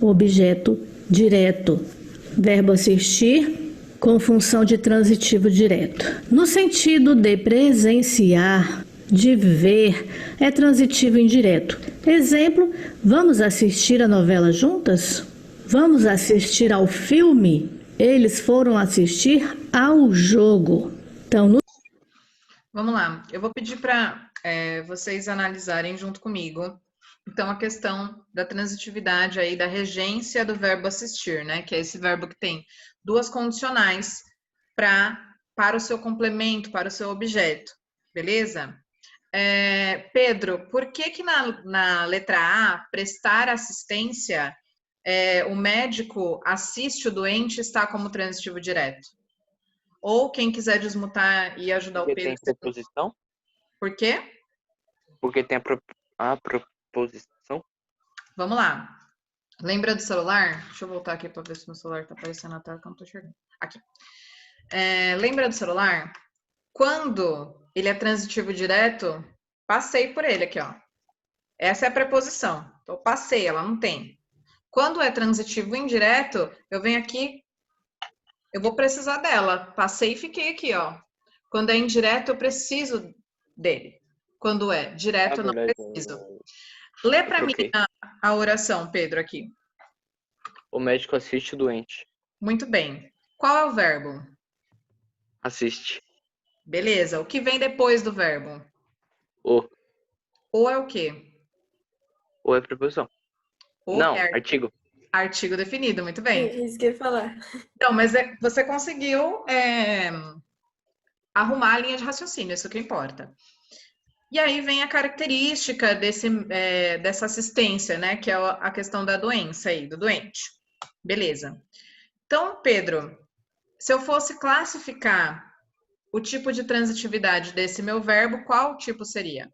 Objeto direto. Verbo assistir com função de transitivo direto. No sentido de presenciar, de ver, é transitivo indireto. Exemplo, vamos assistir a novela juntas? Vamos assistir ao filme? Eles foram assistir ao jogo. Então, Vamos lá, eu vou pedir para vocês analisarem junto comigo, então, a questão da transitividade aí, da regência do verbo assistir, né? Que é esse verbo que tem duas condicionais para o seu complemento, para o seu objeto, beleza? Pedro, por que na letra A, prestar assistência, o médico assiste o doente está como transitivo direto? Ou quem quiser desmutar e ajudar o Pedro... Porque tem preposição? Por quê? Porque tem a preposição. Vamos lá. Lembra do celular? Deixa eu voltar aqui para ver se meu celular está aparecendo na tela que eu não estou enxergando. Aqui. Lembra do celular? Quando ele é transitivo direto, passei por ele aqui, ó. Essa é a preposição. Então, passei, ela não tem. Quando é transitivo indireto, eu venho aqui, eu vou precisar dela. Passei e fiquei aqui, ó. Quando é indireto, eu preciso dele. Quando é direto, eu não preciso. Lê para mim a oração, Pedro, aqui. O médico assiste o doente. Muito bem. Qual é o verbo? Assiste. Beleza. O que vem depois do verbo? O. O é o quê? Ou é preposição? O Não, é artigo. artigo definido, muito bem. É isso que eu ia falar. Então, mas você conseguiu arrumar a linha de raciocínio, isso que importa. E aí vem a característica dessa assistência, né? Que é a questão da doença aí, do doente. Beleza. Então, Pedro, se eu fosse classificar o tipo de transitividade desse meu verbo, qual tipo seria?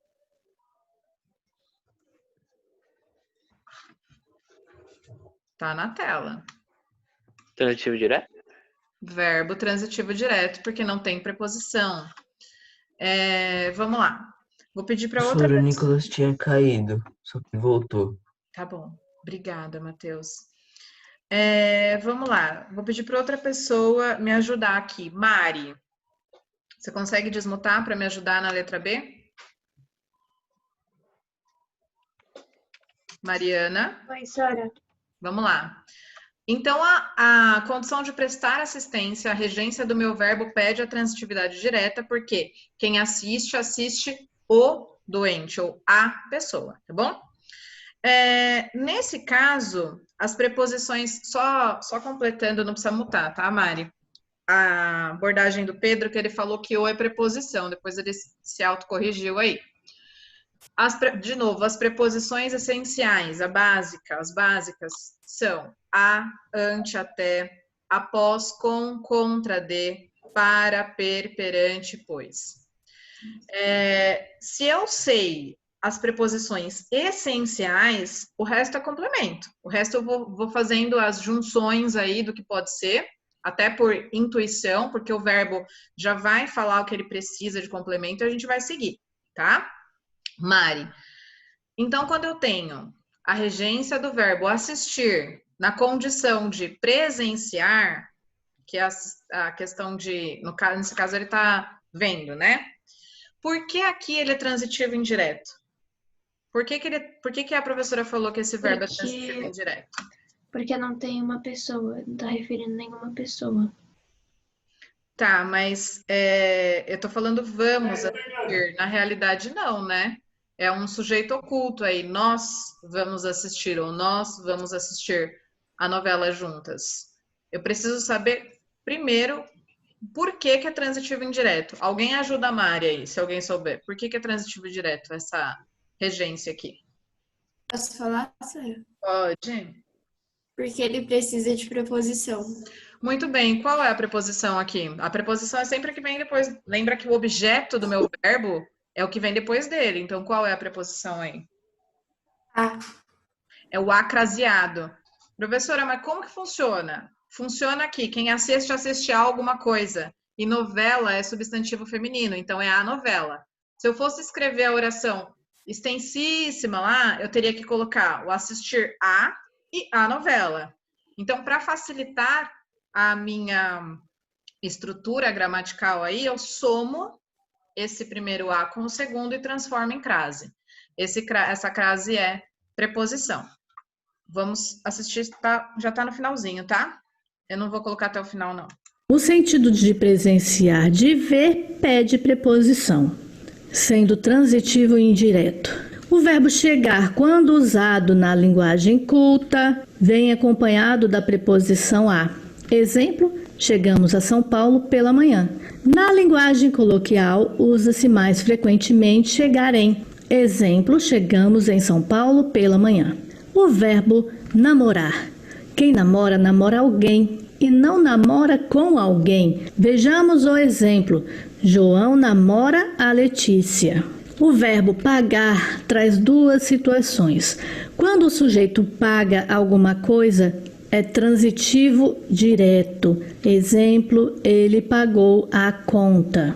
Tá na tela. Transitivo direto? Verbo transitivo direto, porque não tem preposição. Vamos lá. Vou pedir para outra Professor, o pessoa. Nicolas tinha caído, só que voltou. Tá bom. Obrigada, Matheus. Vamos lá. Vou pedir para outra pessoa me ajudar aqui. Mari, você consegue desmutar para me ajudar na letra B? Mariana? Oi, Sara. Vamos lá. Então, a condição de prestar assistência, a regência do meu verbo pede a transitividade direta, porque quem assiste, assiste o doente ou a pessoa, tá bom? Nesse caso, as preposições, só completando, não precisa mutar, tá, Mari? A abordagem do Pedro, que ele falou que o é preposição, depois ele se autocorrigiu aí. De novo, as preposições essenciais, as básicas são a, ante, até, após, com, contra, de, para, perante, pois. Se eu sei as preposições essenciais, o resto é complemento. O resto eu vou fazendo as junções aí do que pode ser, até por intuição, porque o verbo já vai falar o que ele precisa de complemento e a gente vai seguir, tá? Mari, então quando eu tenho a regência do verbo assistir na condição de presenciar, que é a questão de, nesse caso ele tá vendo, né? Por que aqui ele é transitivo indireto? Por que a professora falou que esse verbo é transitivo indireto? Porque não tem uma pessoa, não tá referindo nenhuma pessoa. Tá, mas eu tô falando vamos assistir. Na realidade, não, né? É um sujeito oculto aí. Nós vamos assistir, ou nós vamos assistir a novela juntas. Eu preciso saber, primeiro, por que é transitivo indireto. Alguém ajuda a Mari aí, se alguém souber. Por que é transitivo direto, essa regência aqui? Posso falar, Sara? Pode. Porque ele precisa de preposição. Muito bem. Qual é a preposição aqui? A preposição é sempre que vem depois. Lembra que o objeto do meu verbo é o que vem depois dele. Então, qual é a preposição aí? A. É o acraseado. Professora, mas como que funciona? Funciona aqui. Quem assiste, assiste a alguma coisa. E novela é substantivo feminino. Então, é a novela. Se eu fosse escrever a oração extensíssima lá, eu teria que colocar o assistir a e a novela. Então, para facilitar a minha estrutura gramatical aí, eu somo esse primeiro a com o segundo e transformo em crase. Essa crase é preposição. Vamos assistir, já está no finalzinho, tá? Eu não vou colocar até o final, não. O sentido de presenciar, de ver, pede preposição, sendo transitivo e indireto. O verbo chegar, quando usado na linguagem culta, vem acompanhado da preposição a. Exemplo, chegamos a São Paulo pela manhã. Na linguagem coloquial, usa-se mais frequentemente chegar em. Exemplo, chegamos em São Paulo pela manhã. O verbo namorar. Quem namora, namora alguém e não namora com alguém. Vejamos o exemplo. João namora a Letícia. O verbo pagar traz duas situações. Quando o sujeito paga alguma coisa, é transitivo direto. Exemplo, ele pagou a conta.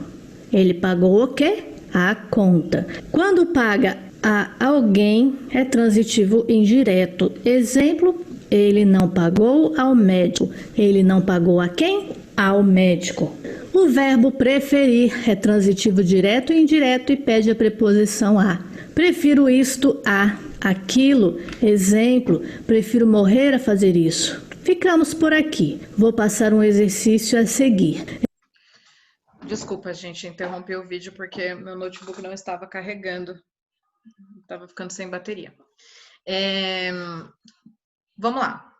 Ele pagou o quê? A conta. Quando paga a alguém, é transitivo indireto. Exemplo, ele não pagou ao médico. Ele não pagou a quem? Ao médico. O verbo preferir é transitivo direto e indireto e pede a preposição a. Prefiro isto a aquilo. Exemplo, prefiro morrer a fazer isso. Ficamos por aqui. Vou passar um exercício a seguir. Desculpa, gente, interrompi o vídeo porque meu notebook não estava carregando. Tava ficando sem bateria. Vamos lá.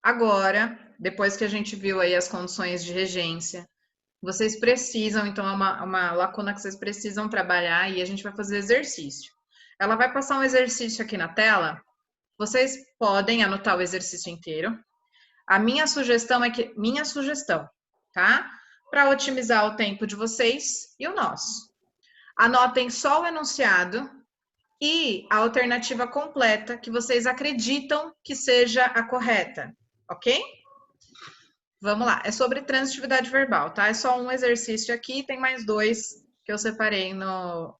Agora, depois que a gente viu aí as condições de regência, vocês precisam, então é uma lacuna que vocês precisam trabalhar e a gente vai fazer exercício. Ela vai passar um exercício aqui na tela. Vocês podem anotar o exercício inteiro. A minha sugestão, tá? Para otimizar o tempo de vocês e o nosso. Anotem só o enunciado e a alternativa completa que vocês acreditam que seja a correta, ok? Vamos lá, é sobre transitividade verbal, tá? É só um exercício aqui, tem mais 2 que eu separei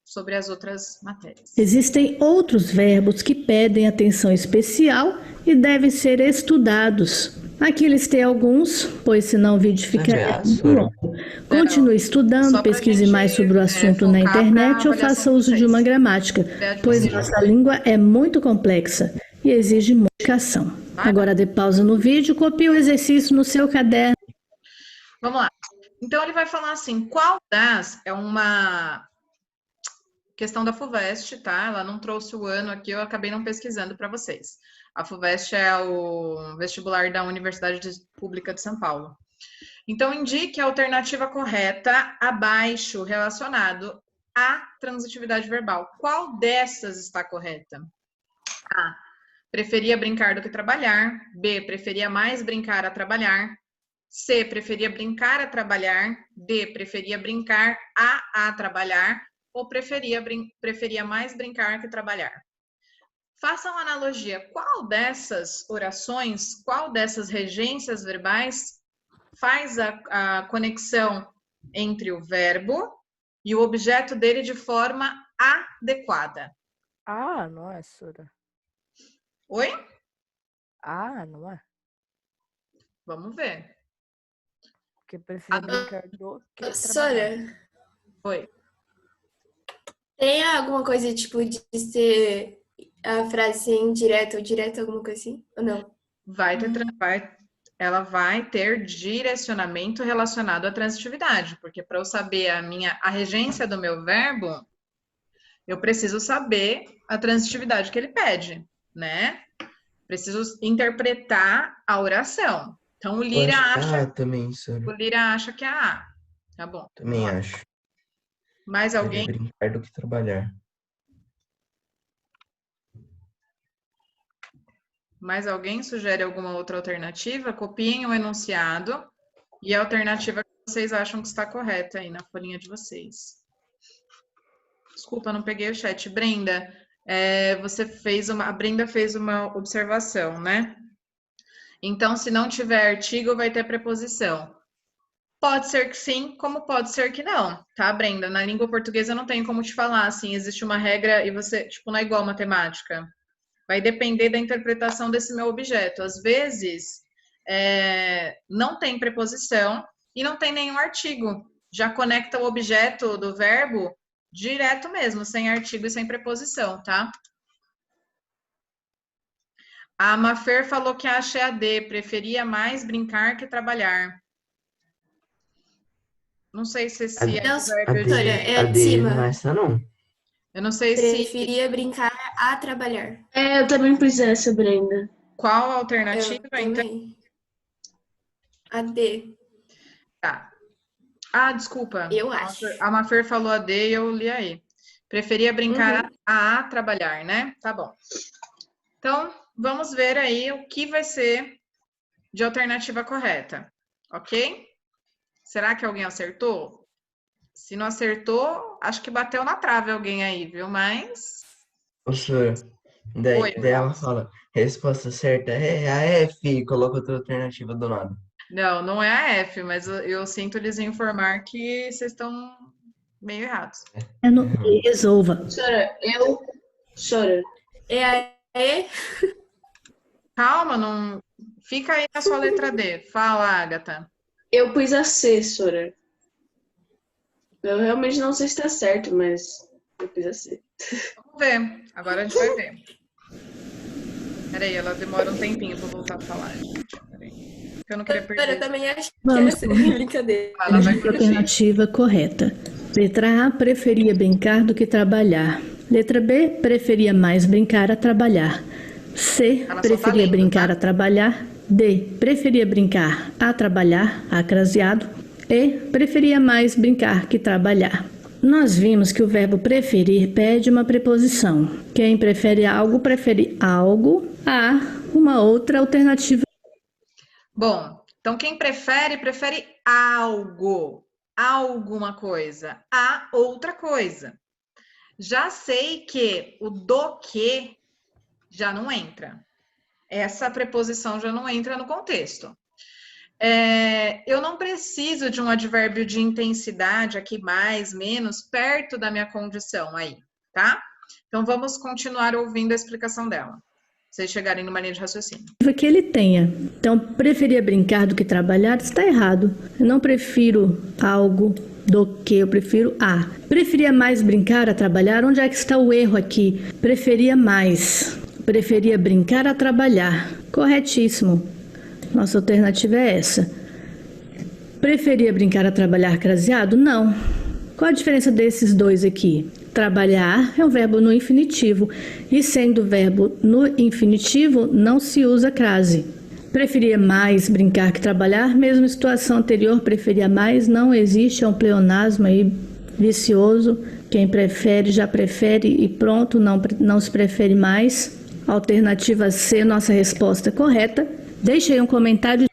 sobre as outras matérias. Existem outros verbos que pedem atenção especial e devem ser estudados. Aqui listei alguns, pois senão o vídeo ficaria muito longo. Continue estudando, pesquise mais sobre o assunto na internet ou faça uso de uma gramática, pois nossa língua é muito complexa e exige muita dedicação. Agora dê pausa no vídeo, copie o exercício no seu caderno. Vamos lá. Então ele vai falar assim, qual das é uma questão da FUVEST, tá? Ela não trouxe o ano aqui, eu acabei não pesquisando para vocês. A FUVEST é o vestibular da Universidade Pública de São Paulo. Então, indique a alternativa correta abaixo relacionado à transitividade verbal. Qual dessas está correta? A. Preferia brincar do que trabalhar. B. Preferia mais brincar a trabalhar. C. Preferia brincar a trabalhar. D. Preferia brincar a trabalhar. Ou preferia mais brincar que trabalhar. Façam analogia. Qual dessas orações, qual dessas regências verbais faz a conexão entre o verbo e o objeto dele de forma adequada? Ah, não é, Sora. Oi? Ah, não é? Vamos ver. Porque prefiro brincar do que trabalhar. Sora, Oi. tem alguma coisa tipo de ser a frase ser indireta ou direta, alguma coisa assim? Ou não? Ela vai ter direcionamento relacionado à transitividade, porque para eu saber a regência do meu verbo, eu preciso saber a transitividade que ele pede, né? Preciso interpretar a oração. Então o Lira acha que é a A. Tá bom. Também acho. Mais alguém? Brincar do que trabalhar. Mais alguém sugere alguma outra alternativa? Copiem o enunciado e a alternativa que vocês acham que está correta aí na folhinha de vocês. Desculpa, não peguei o chat. Brenda, a Brenda fez uma observação, né? Então, se não tiver artigo, vai ter preposição. Pode ser que sim, como pode ser que não, tá, Brenda? Na língua portuguesa não tem como te falar, assim, existe uma regra e você, tipo, não é igual matemática. Vai depender da interpretação desse meu objeto. Às vezes, não tem preposição e não tem nenhum artigo. Já conecta o objeto do verbo direto mesmo, sem artigo e sem preposição, tá? A Mafer falou que acha é a D, preferia mais brincar que trabalhar. Não sei se esse é o verbo de... É de cima. Não é essa, não. Eu não sei se... Preferia brincar a trabalhar. Eu também pus essa, Brenda. Qual a alternativa, então? A D. Tá. Ah, desculpa. Eu acho. A Mafer falou a D e eu li a E. Preferia brincar a trabalhar, né? Tá bom. Então, vamos ver aí o que vai ser de alternativa correta. Ok? Será que alguém acertou? Se não acertou, acho que bateu na trave alguém aí, viu? Mas... Professora, daí ela fala, resposta certa é a F e coloca outra alternativa do nada. Não, não é a F, mas eu sinto lhes informar que vocês estão meio errados. Resolva. Sora, É a E? Calma, não... Fica aí na sua letra D. Fala, Agatha. eu pus a C, Sora. Eu realmente não sei se tá certo, mas eu pus a C. Vamos ver. Agora a gente vai ver. Peraí, ela demora um tempinho pra voltar a falar, gente. Peraí. Eu não queria perder. Eu também acho que Vamos. é brincadeira. Ela vai corrigir. Alternativa correta. Letra A, preferia brincar do que trabalhar. Letra B, preferia mais brincar a trabalhar. C, Ela só tá preferia lendo, brincar tá? a trabalhar. D, preferia brincar a trabalhar, a craseado. E, preferia mais brincar que trabalhar. Nós vimos que o verbo preferir pede uma preposição. Quem prefere algo, há uma outra alternativa. Bom, então quem prefere algo, alguma coisa, a outra coisa. Já sei que o do que já não entra. Essa preposição já não entra no contexto. Eu não preciso de um advérbio de intensidade aqui, mais, menos, perto da minha condição aí, tá? Então, vamos continuar ouvindo a explicação dela. Vocês chegarem numa linha de raciocínio. Que ele tenha. Então, preferia brincar do que trabalhar está errado. Eu não prefiro algo do que, eu prefiro a. Preferia mais brincar a trabalhar? Onde é que está o erro aqui? Preferia mais. Preferia brincar a trabalhar. Corretíssimo. Nossa alternativa é essa. Preferia brincar a trabalhar craseado? Não. Qual a diferença desses dois aqui? Trabalhar é um verbo no infinitivo e sendo verbo no infinitivo não se usa crase. Preferia mais brincar que trabalhar, mesmo situação anterior, preferia mais, não existe, é um pleonasmo aí vicioso. Quem prefere já prefere e pronto, não se prefere mais. Alternativa C, nossa resposta correta. Deixe aí um comentário.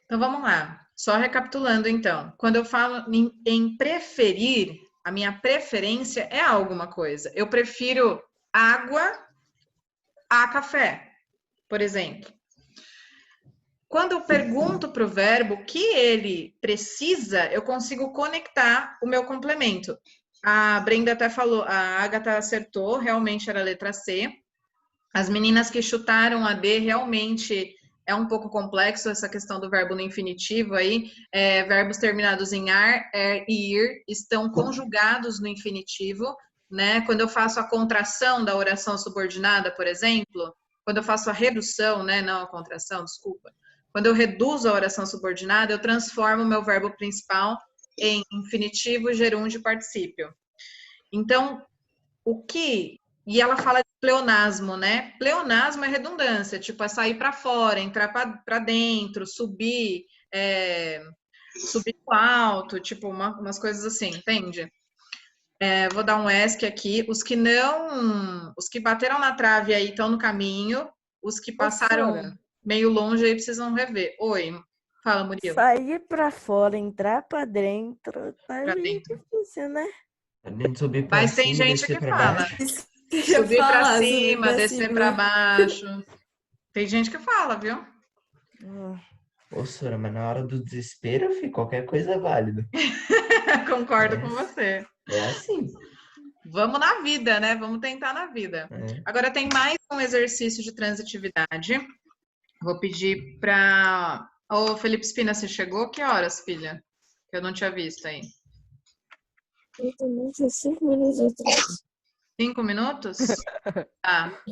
Então, vamos lá. Só recapitulando, então. Quando eu falo em preferir, a minha preferência é alguma coisa. Eu prefiro água a café, por exemplo. Quando eu pergunto para o verbo o que ele precisa, eu consigo conectar o meu complemento. A Brenda até falou, a Agatha acertou, realmente era a letra C. As meninas que chutaram a D, realmente é um pouco complexo essa questão do verbo no infinitivo aí. Verbos terminados em ar, e ir estão conjugados no infinitivo, né? Quando eu faço a contração da oração subordinada, por exemplo, quando eu faço a redução, né? Não a contração, desculpa. Quando eu reduzo a oração subordinada, eu transformo o meu verbo principal em infinitivo, gerúndio e particípio. Então, e ela fala de pleonasmo, né? Pleonasmo é redundância, tipo, é sair para fora, entrar para dentro, subir pro alto, tipo, umas coisas assim, entende? Vou dar um ESC aqui. Os que bateram na trave aí estão no caminho, os que passaram meio longe aí precisam rever. Oi, fala, Murilo. Sair pra fora, entrar pra dentro, tá meio difícil, né? Subir pra Mas tem cima, gente descer que pra fala. baixo. Subir pra cima, descer pra baixo. Tem gente que fala, viu? Ô, Sora, mas na hora do desespero, qualquer coisa é válida. Concordo com você. É assim. Vamos na vida, né? Vamos tentar na vida. Agora tem mais um exercício de transitividade. Vou pedir para... Ô, Felipe Espina, você chegou? Que horas, filha? Que eu não tinha visto aí. Eu também sei 5 minutos atrás. 5 minutos? Tá.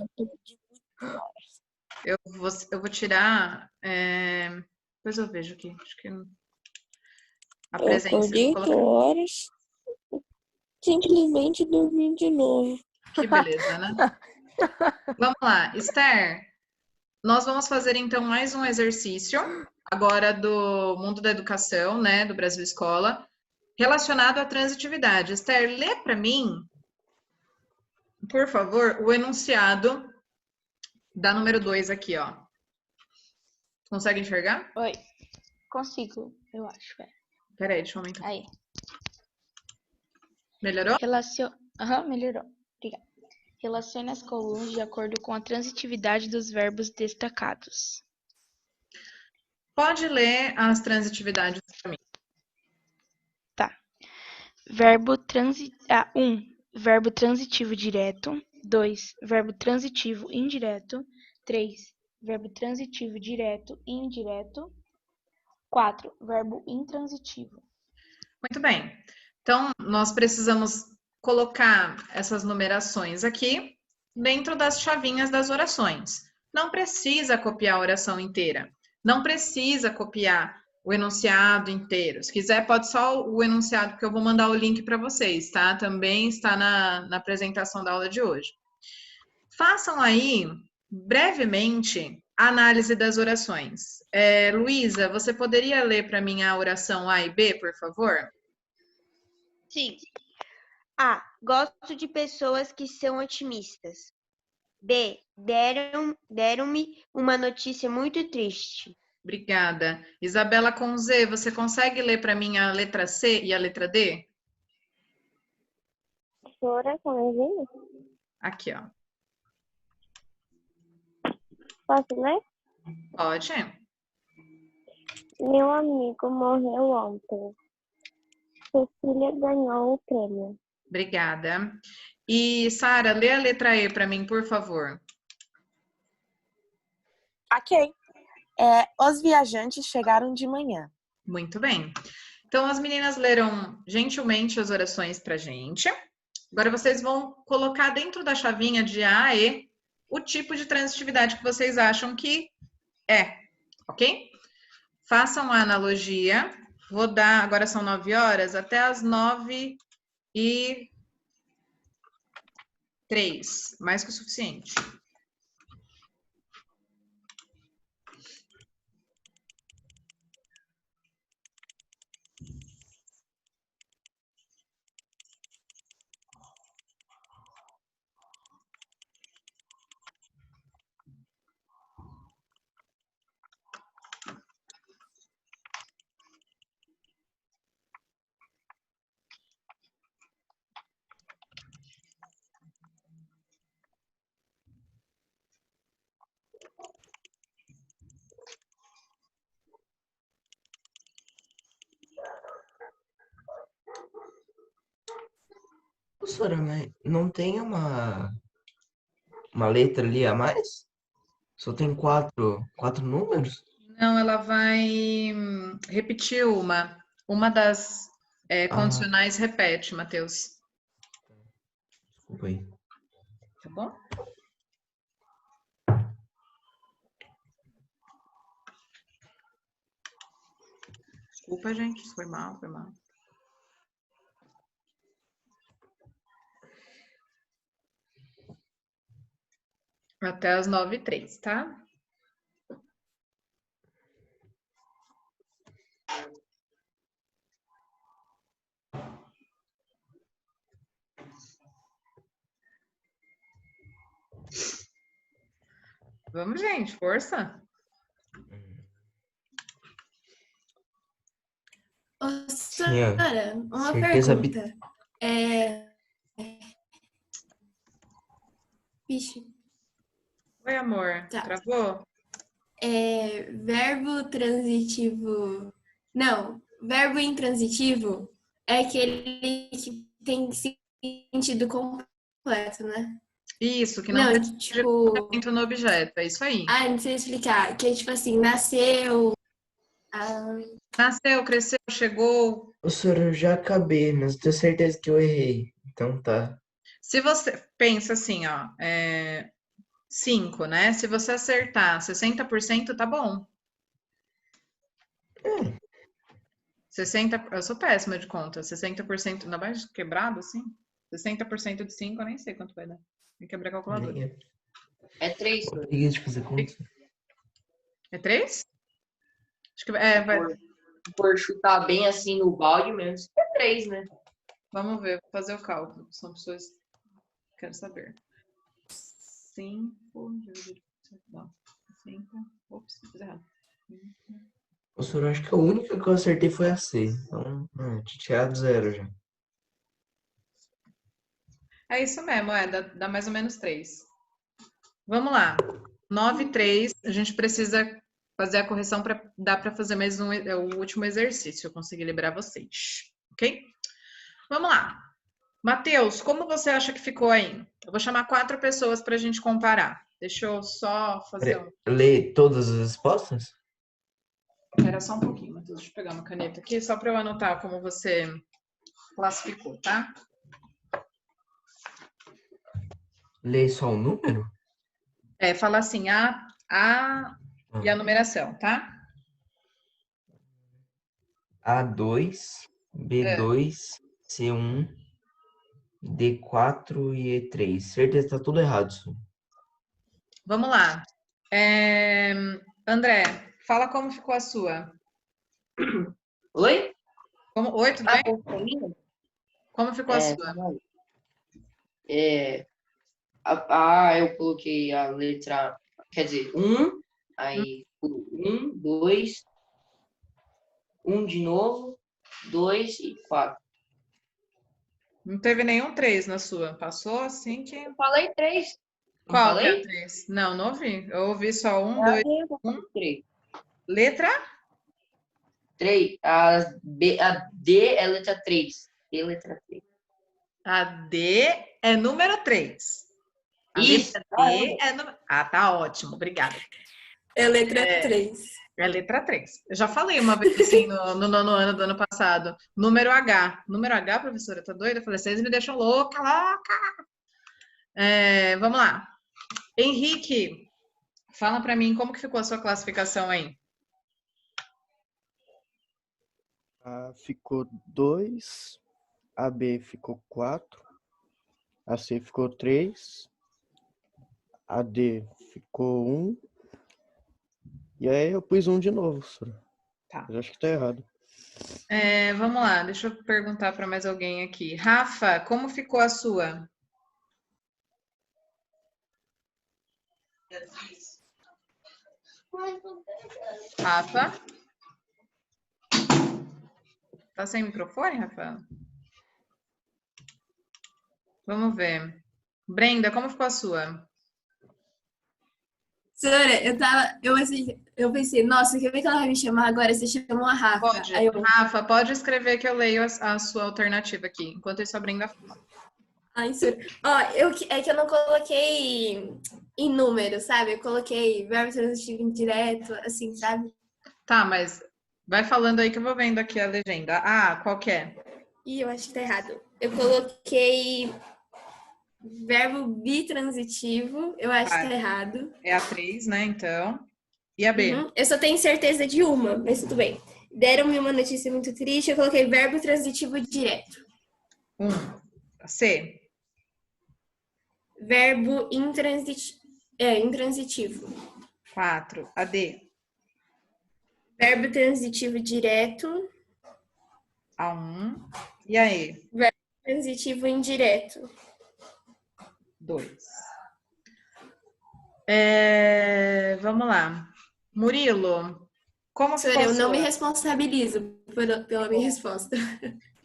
Eu vou tirar... Depois eu vejo aqui. Acho que... A presença. Eu acordei 8 horas. Simplesmente dormi de novo. Que beleza, né? Vamos lá. Esther, nós vamos fazer então mais um exercício, agora do mundo da educação, né, do Brasil Escola, relacionado à transitividade. Esther, lê para mim, por favor, o enunciado da número 2 aqui, ó. Consegue enxergar? Oi, consigo, eu acho. Peraí, deixa eu aumentar. Aí. Melhorou? Melhorou. Obrigada. Relacione as colunas de acordo com a transitividade dos verbos destacados. Pode ler as transitividades para mim. Tá. Verbo 1. Verbo transitivo direto. 2. Verbo transitivo indireto. 3. Verbo transitivo direto e indireto. 4. Verbo intransitivo. Muito bem. Então, nós precisamos colocar essas numerações aqui dentro das chavinhas das orações. Não precisa copiar a oração inteira. Não precisa copiar o enunciado inteiro. Se quiser, pode só o enunciado, porque eu vou mandar o link para vocês, tá? Também está na apresentação da aula de hoje. Façam aí, brevemente, a análise das orações. Luísa, você poderia ler para mim a oração A e B, por favor? Sim. A. Gosto de pessoas que são otimistas. B. Deram-me uma notícia muito triste. Obrigada. Isabela com Z, você consegue ler para mim a letra C e a letra D? Professora, como Aqui, ó. Posso ler? Pode. Meu amigo morreu ontem. Cecília ganhou o prêmio. Obrigada. E, Sara, lê a letra E para mim, por favor. Ok. Os viajantes chegaram de manhã. Muito bem. Então, as meninas leram gentilmente as orações pra gente. Agora, vocês vão colocar dentro da chavinha de A a E o tipo de transitividade que vocês acham que é, ok? Façam a analogia. Vou dar, agora são 9 horas, até as 9h03. Mais que o suficiente. Professora, mas não tem uma letra ali a mais? Só tem quatro números? Não, ela vai repetir uma. Uma das condicionais repete, Matheus. Desculpa aí. Tá bom? Desculpa, gente. Foi mal, foi mal. Até as 9h03, tá? Vamos, gente, força. Sara, uma certeza pergunta. Vixe. Oi, amor. Tá. Travou? Verbo transitivo. Não, verbo intransitivo é aquele que tem sentido completo, né? Isso, que não tem tipo no objeto, é isso aí. Não sei explicar. Que é tipo assim, nasceu. Nasceu, cresceu, chegou. Professora, eu já acabei, mas tenho certeza que eu errei. Então tá. Se você pensa assim, ó, 5, né? Se você acertar 60%, tá bom. 60, eu sou péssima de conta. 60%, ainda mais quebrado assim? 60% de 5, eu nem sei quanto vai dar. Tem que quebrar a calculadora. É 3. Preguiça de fazer conta. É 3? Acho que vai. Por chutar bem assim no balde mesmo, é 3, né? Vamos ver, vou fazer o cálculo. São pessoas que quero saber. 5 não, 5. Ops, fiz errado. Professora, eu acho que a única que eu acertei foi a C. Então, tinha tirado 0 já. É isso mesmo, dá mais ou menos 3. Vamos lá. 9h03, a gente precisa fazer a correção para dar para fazer mais o último exercício. Eu consegui liberar vocês, ok? Vamos lá. Matheus, como você acha que ficou aí? Eu vou chamar 4 pessoas para a gente comparar. Deixa eu só fazer Ler todas as respostas? Espera só um pouquinho, Matheus. Deixa eu pegar uma caneta aqui, só para eu anotar como você classificou, tá? Ler só o número? Fala assim, a e a numeração, tá? A2, B2, C1, D4 e E3. Certeza, tá tudo errado, Sônia. Vamos lá. André, fala como ficou a sua. Oi? Oi, tudo bem? Como foi minha? Como ficou a sua? Eu coloquei a letra, quer dizer, 1, aí 1, 2, 1 de novo, 2 e 4. Não teve nenhum 3 na sua. Passou assim que... Eu falei 3. Qual que é falei? o 3? Não, não ouvi. Eu ouvi só 1, 2, 1. 3. Letra? 3. A D é letra 3. D letra 3. A D é número 3. A Isso. letra D é número... Ah, tá ótimo. Obrigada. É letra 3. É letra 3. Eu já falei uma vez assim no nono ano do ano passado. Número H. Número H, professora, tá doida? Eu falei, vocês me deixam louca. Vamos lá. Henrique, fala pra mim como que ficou a sua classificação aí. A ficou 2, a B ficou 4, a C ficou 3, a D ficou 1, e aí eu pus 1 de novo, Sora. Tá. Mas acho que tá errado. Vamos lá, deixa eu perguntar para mais alguém aqui. Rafa, como ficou a sua? Rafa? Tá sem microfone, Rafa? Vamos ver. Brenda, como ficou a sua? Sora, eu pensei, nossa, quer ver que ela vai me chamar agora? Você chamou a Rafa. Pode. Aí Rafa, pode escrever que eu leio a sua alternativa aqui. Enquanto isso, a Brenda fala. Ai, Sora. Ó, é que eu não coloquei em número, sabe? Eu coloquei verbo transitivo indireto, assim, sabe? Tá, mas vai falando aí que eu vou vendo aqui a legenda. Ah, qual que é? Ih, eu acho que tá errado. Eu coloquei verbo bitransitivo, eu acho que tá errado. É a 3, né, então. E a B? Eu só tenho certeza de uma, mas tudo bem. Deram-me uma notícia muito triste, eu coloquei verbo transitivo direto. 1. C. Verbo intransitivo. 4. A D. Verbo transitivo direto. A 1. E a E? Verbo transitivo indireto. 2. Vamos lá. Murilo, como ficou a sua? Eu não me responsabilizo pela minha resposta.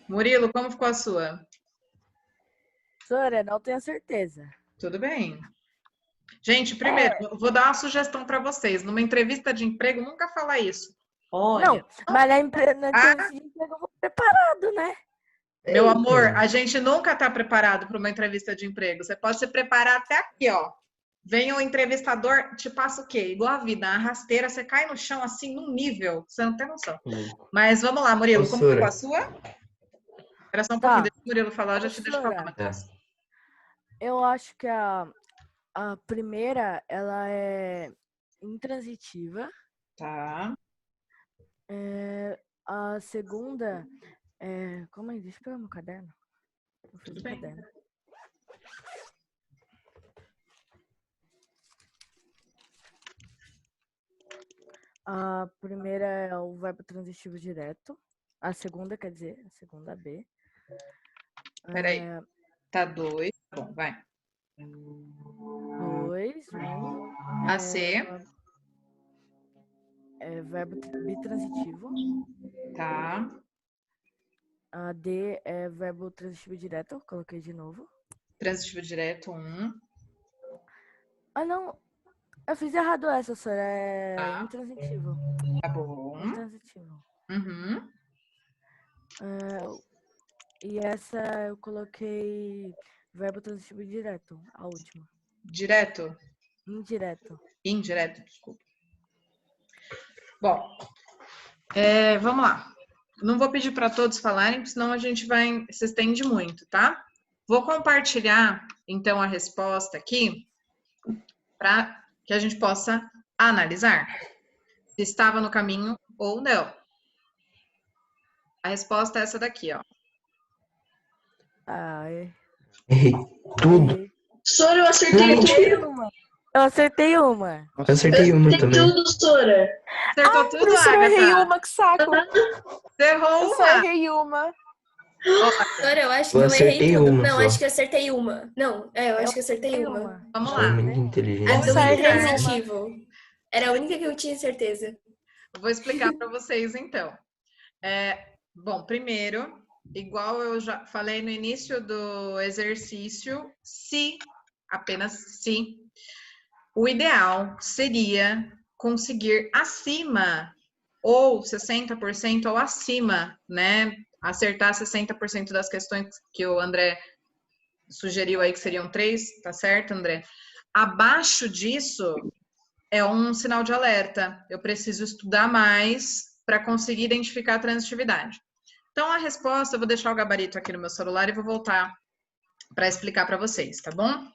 Murilo, como ficou a sua? Sora, não tenho certeza. Tudo bem. Gente, primeiro, eu vou dar uma sugestão para vocês. Numa entrevista de emprego, nunca fala isso. Olha. Não, mas na entrevista de emprego eu vou preparado, né? Meu amor, a gente nunca está preparado para uma entrevista de emprego. Você pode se preparar até aqui, ó. Vem o entrevistador, te passa o quê? Igual a vida, a rasteira, você cai no chão assim, num nível, você não tem noção. Mas vamos lá, Murilo, como ficou a sua? Era só um pouquinho, deixa o Murilo falar, eu já te deixo falar, Matheus. Eu acho que a primeira, ela é intransitiva. Tá. A segunda como é? Deixa eu pegar meu caderno. Eu fiz o caderno. A primeira é o verbo transitivo direto. A segunda, quer dizer, a segunda B. Peraí. Tá 2. Tá bom, vai. 2, 1. A C. É verbo bitransitivo. Tá. A D é verbo transitivo direto. Coloquei de novo. Transitivo direto, 1. Ah, não. Eu fiz errado essa, Sora. É intransitivo. Tá bom. Intransitivo. Uhum. E essa eu coloquei verbo transitivo direto, a última. Direto? Indireto. Indireto, desculpa. Bom, vamos lá. Não vou pedir para todos falarem, senão a gente se estende muito, tá? Vou compartilhar, então, a resposta aqui para que a gente possa analisar se estava no caminho ou não. A resposta é essa daqui, ó. Ai. Errei tudo. Sora, eu acertei tudo. Eu acertei uma. Eu acertei uma também. Tudo, Sora. Acertou tudo, Professora, eu errei Agatha? uma, que saco. Você errou Eu só uma. errei uma. Agora, eu acho que Eu eu errei acertei tudo. uma Não, só. acho que eu acertei uma. Não, eu acho que eu acertei uma. Vamos Sou lá. muito inteligente. A do só errei uma. intransitivo. Era a única que eu tinha certeza. Eu vou explicar para vocês, então. Bom, primeiro, igual eu já falei no início do exercício, se, apenas se, o ideal seria conseguir acima, ou 60% ou acima, né? Acertar 60% das questões que o André sugeriu aí, que seriam 3, tá certo, André? Abaixo disso é um sinal de alerta. Eu preciso estudar mais para conseguir identificar a transitividade. Então, a resposta, eu vou deixar o gabarito aqui no meu celular e vou voltar para explicar para vocês, tá bom?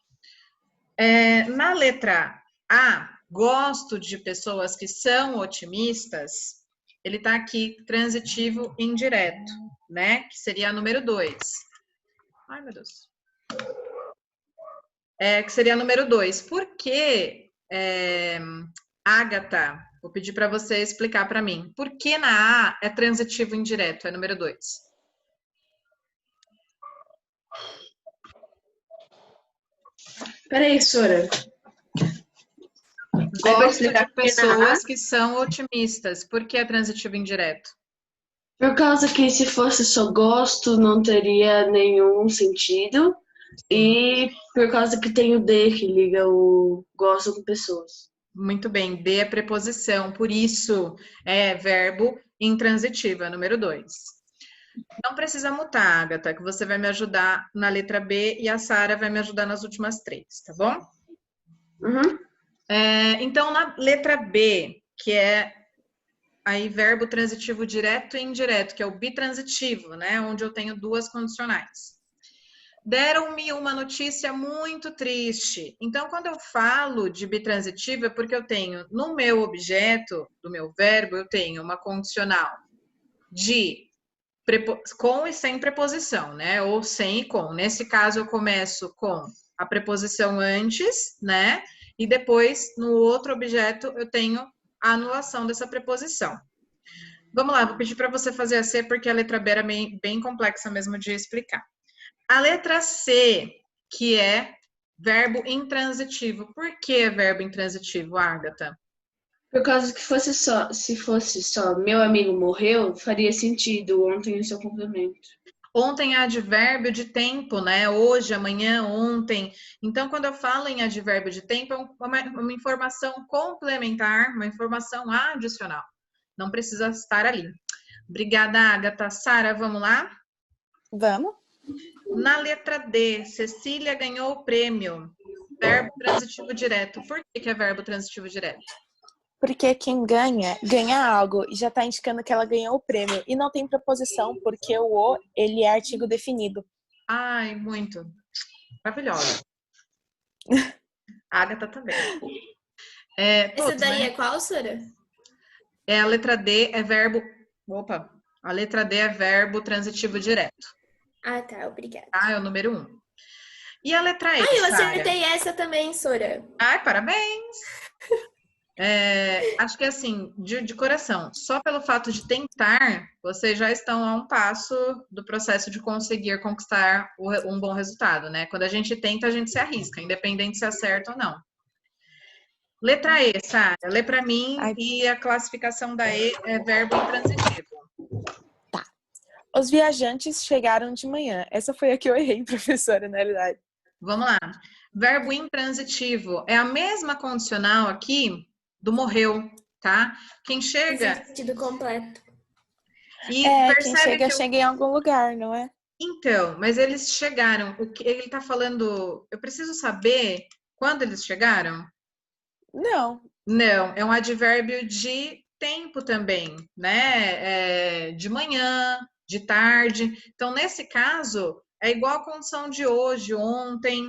Na letra A, gosto de pessoas que são otimistas, ele está aqui, transitivo indireto, né? Que seria a número 2. Ai, meu Deus. Que seria a número 2. Por que, Agatha, vou pedir para você explicar para mim. Por que na A é transitivo indireto, é número 2? Peraí, Sora. Gosto de pessoas que são otimistas. Por que é transitivo indireto? Por causa que se fosse só gosto, não teria nenhum sentido. E por causa que tem o D que liga o gosto com pessoas. Muito bem, D é preposição, por isso é verbo intransitivo, é número 2. Não precisa mutar, Agatha, que você vai me ajudar na letra B e a Sara vai me ajudar nas últimas 3, tá bom? Uhum. Então, na letra B, que é aí verbo transitivo direto e indireto, que é o bitransitivo, né? Onde eu tenho duas condicionais. Deram-me uma notícia muito triste. Então, quando eu falo de bitransitivo, é porque eu tenho, no meu objeto, do meu verbo, eu tenho uma condicional de com e sem preposição, né? Ou sem e com. Nesse caso, eu começo com a preposição antes, né? E depois, no outro objeto, eu tenho a anulação dessa preposição. Vamos lá, vou pedir para você fazer a C, porque a letra B era bem complexa mesmo de explicar. A letra C, que é verbo intransitivo. Por que verbo intransitivo, Agatha? Por causa que se fosse só meu amigo morreu, faria sentido ontem o seu complemento. Ontem é advérbio de tempo, né? Hoje, amanhã, ontem. Então, quando eu falo em advérbio de tempo, é uma informação complementar, uma informação adicional. Não precisa estar ali. Obrigada, Agatha. Sara, vamos lá? Vamos. Na letra D, Cecília ganhou o prêmio. Verbo transitivo direto. Por que é verbo transitivo direto? Porque quem ganha algo e já está indicando que ela ganhou o prêmio. E não tem preposição, porque o ele é artigo definido. Ai, muito. Maravilhosa. Agatha também. Essa daí, né? é qual, Sora? A letra D é verbo... Opa! A letra D é verbo transitivo direto. Ah, tá. Obrigada. É o número 1. E a letra E, eu Sara? acertei essa também, Sora. Ai, parabéns! Acho que assim, de coração, só pelo fato de tentar, vocês já estão a um passo do processo de conseguir conquistar um bom resultado, né? Quando a gente tenta, a gente se arrisca, independente se acerta ou não. Letra E, Sara, lê para mim. E a classificação da E é verbo intransitivo. Tá. Os viajantes chegaram de manhã. Essa foi a que eu errei, professora, na realidade. Vamos lá. Verbo intransitivo é a mesma condicional aqui do morreu, tá? Quem chega... Sentido completo. E quem chega, chega em algum lugar, não é? Então, mas eles chegaram. O que ele tá falando... Eu preciso saber quando eles chegaram? Não. Não, é um advérbio de tempo também, né? De manhã, de tarde. Então, nesse caso, é igual a condição de hoje, ontem.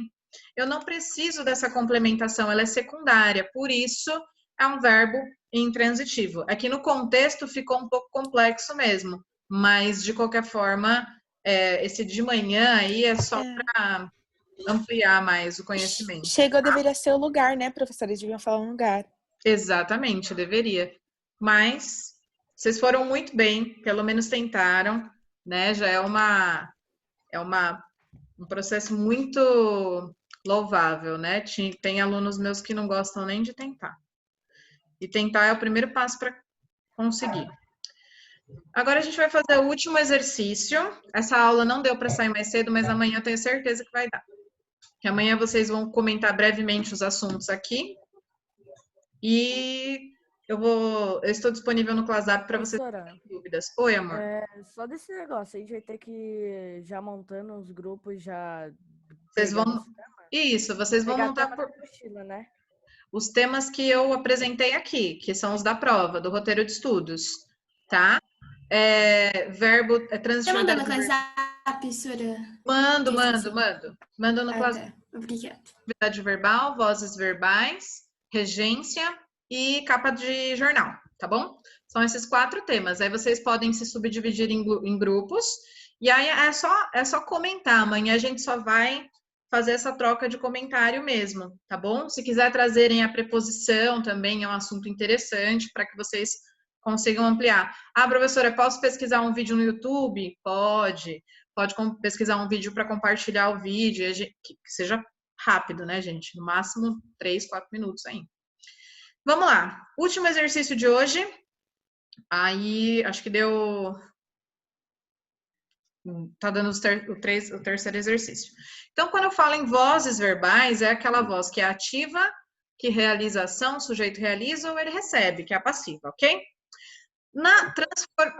Eu não preciso dessa complementação, ela é secundária. Por isso, é um verbo intransitivo. Aqui no contexto ficou um pouco complexo mesmo, mas de qualquer forma, esse de manhã aí é só para ampliar mais o conhecimento. Chegou, deveria ser o lugar, né, professora? Eles deviam falar um lugar. Exatamente, deveria. Mas vocês foram muito bem, pelo menos tentaram, né? Já é um processo muito louvável, né? Tem alunos meus que não gostam nem de tentar. E tentar é o primeiro passo para conseguir. Agora a gente vai fazer o último exercício. Essa aula não deu para sair mais cedo, mas amanhã eu tenho certeza que vai dar. Que amanhã vocês vão comentar brevemente os assuntos aqui. E eu estou disponível no WhatsApp para vocês terem dúvidas. Oi, amor. Só desse negócio, a gente vai ter que ir já montando os grupos, já... Vocês vão... Isso, vocês vão montar por... mochila, né? Os temas que eu apresentei aqui, que são os da prova, do roteiro de estudos, tá? Verbo... Você manda no WhatsApp, Sora? Mando no WhatsApp. Obrigada. Atividade verbal, vozes verbais, regência e capa de jornal, tá bom? São esses 4 temas. Aí vocês podem se subdividir em grupos. E aí é só comentar. Amanhã a gente só vai fazer essa troca de comentário mesmo, tá bom? Se quiser trazerem a preposição também, é um assunto interessante para que vocês consigam ampliar. Ah, professora, posso pesquisar um vídeo no YouTube? Pode. Pode pesquisar um vídeo para compartilhar o vídeo, que seja rápido, né, gente? No máximo 3, 4 minutos ainda. Vamos lá. Último exercício de hoje. Aí, acho que deu... Tá dando o terceiro exercício. Então, quando eu falo em vozes verbais, é aquela voz que é ativa, que realiza a ação, o sujeito realiza ou ele recebe, que é a passiva, ok?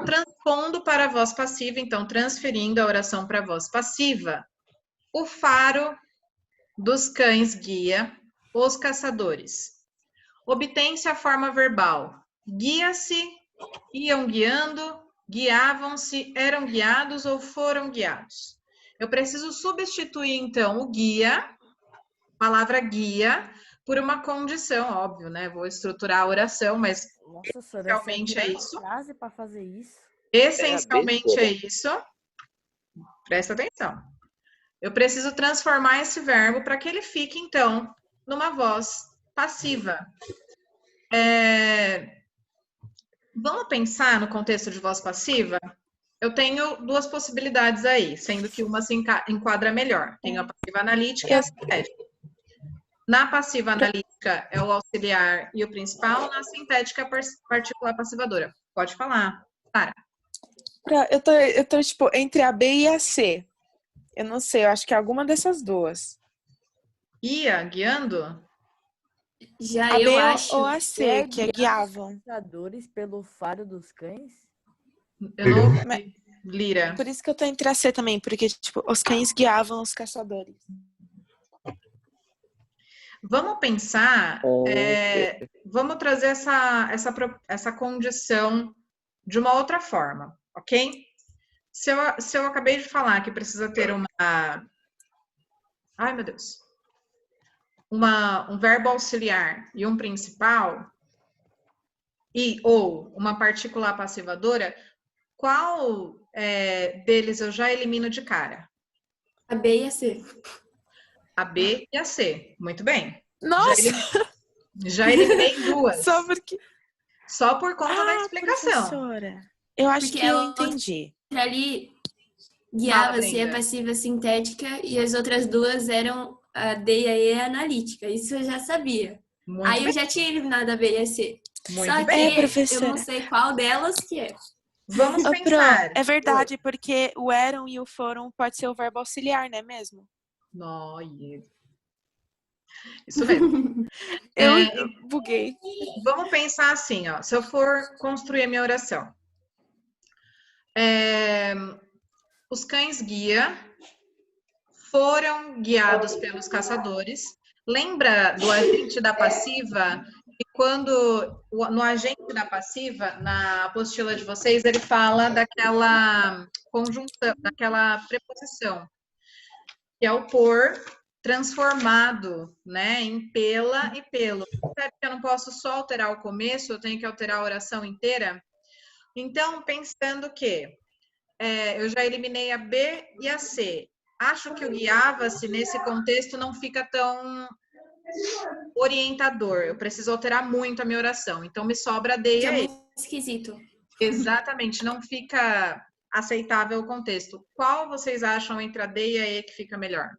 Transpondo para a voz passiva, então, transferindo a oração para a voz passiva. O faro dos cães guia os caçadores. Obtém-se a forma verbal. Guia-se, iam guiando, guiavam-se, eram guiados ou foram guiados. Eu preciso substituir, então, o guia, palavra guia, por uma condição, óbvio, né? Vou estruturar a oração, mas essencialmente é isso. Frase para fazer isso. Essencialmente é isso. Presta atenção. Eu preciso transformar esse verbo para que ele fique, então, numa voz passiva. Vamos pensar no contexto de voz passiva? Eu tenho 2 possibilidades aí, sendo que uma se enquadra melhor. Tenho a passiva analítica e a sintética. Na passiva analítica é o auxiliar e o principal, na sintética é a particular passivadora. Pode falar, Sara. Eu tô, tipo, entre a B e a C. Eu não sei, eu acho que é alguma dessas 2. Guiando? Já a eu B acho. Ou a C, que é guiavam. Caçadores pelo faro dos cães? Eu não... Lira. Por isso que eu tô entre a C também, porque, tipo, os cães guiavam os caçadores. Vamos pensar, vamos trazer essa condição de uma outra forma, ok? Se eu acabei de falar que precisa ter uma... Ai, meu Deus. Um verbo auxiliar e um principal, ou uma particular passivadora, qual deles eu já elimino de cara? A B e a C. A B e a C. Muito bem. Nossa! Já eliminei 2. Só por conta da explicação. Professora. Eu acho que eu entendi. Ali guiava-se a passiva sintética e as outras 2 eram a D e a E analítica. Isso eu já sabia. Aí eu já tinha eliminado a B e a C. Só que eu não sei qual delas que é. Vamos pensar. É verdade, porque o eram e o foram pode ser o verbo auxiliar, não é mesmo? Isso mesmo. Eu buguei. Vamos pensar assim, ó. Se eu for construir a minha oração. Os cães guia foram guiados pelos caçadores. Lembra do agente da passiva? E quando no agente da passiva, na apostila de vocês, ele fala daquela conjunção, daquela preposição, que é o por transformado, né, em pela e pelo. Percebe que eu não posso só alterar o começo, eu tenho que alterar a oração inteira? Então, pensando que eu já eliminei a B e a C. Acho que o guiava-se nesse contexto não fica tão orientador. Eu preciso alterar muito a minha oração. Então, me sobra a D e a E. Esquisito. Exatamente, não fica aceitável o contexto. Qual vocês acham entre a D e a E que fica melhor?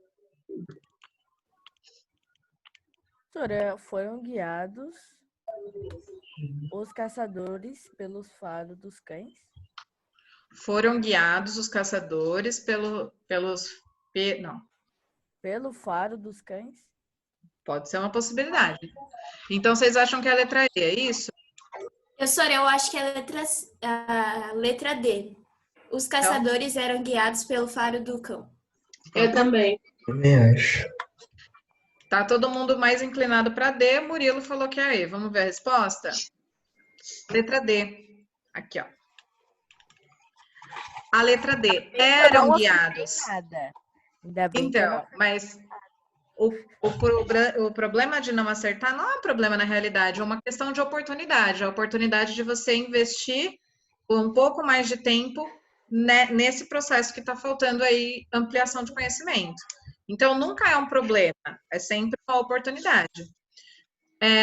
Foram guiados os caçadores pelos faros dos cães. Foram guiados os caçadores pelo faro dos cães? Pode ser uma possibilidade. Então, vocês acham que é a letra E, é isso? Eu acho que é a letra D. Os caçadores eram guiados pelo faro do cão. Eu também. Também acho. Tá todo mundo mais inclinado para D. Murilo falou que é a E. Vamos ver a resposta? Letra D. Aqui, ó. A letra D. Eram guiados. Então, mas o problema de não acertar não é um problema na realidade, é uma questão de oportunidade. A oportunidade de você investir um pouco mais de tempo nesse processo que está faltando aí, ampliação de conhecimento. Então, nunca é um problema, é sempre uma oportunidade.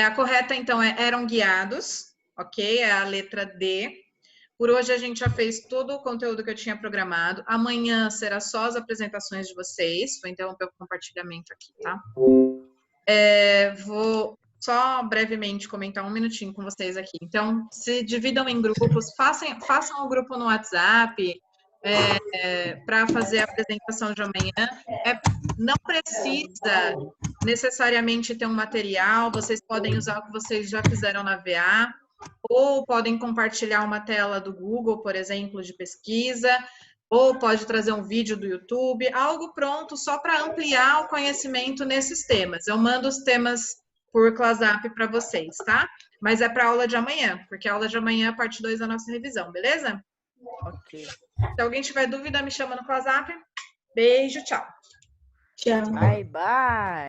A correta, então, eram guiados, ok? É a letra D. Por hoje, a gente já fez todo o conteúdo que eu tinha programado. Amanhã será só as apresentações de vocês. Vou interromper o compartilhamento aqui, tá? Vou só brevemente comentar um minutinho com vocês aqui. Então, se dividam em grupos, façam um grupo no WhatsApp para fazer a apresentação de amanhã. Não precisa necessariamente ter um material, vocês podem usar o que vocês já fizeram na VA, ou podem compartilhar uma tela do Google, por exemplo, de pesquisa, ou pode trazer um vídeo do YouTube, algo pronto só para ampliar o conhecimento nesses temas. Eu mando os temas por ClassApp para vocês, tá? Mas é para a aula de amanhã, porque a aula de amanhã é a parte 2 da nossa revisão, beleza? Ok. Se alguém tiver dúvida, me chama no ClassApp. Beijo, tchau. Tchau. Bye, bye.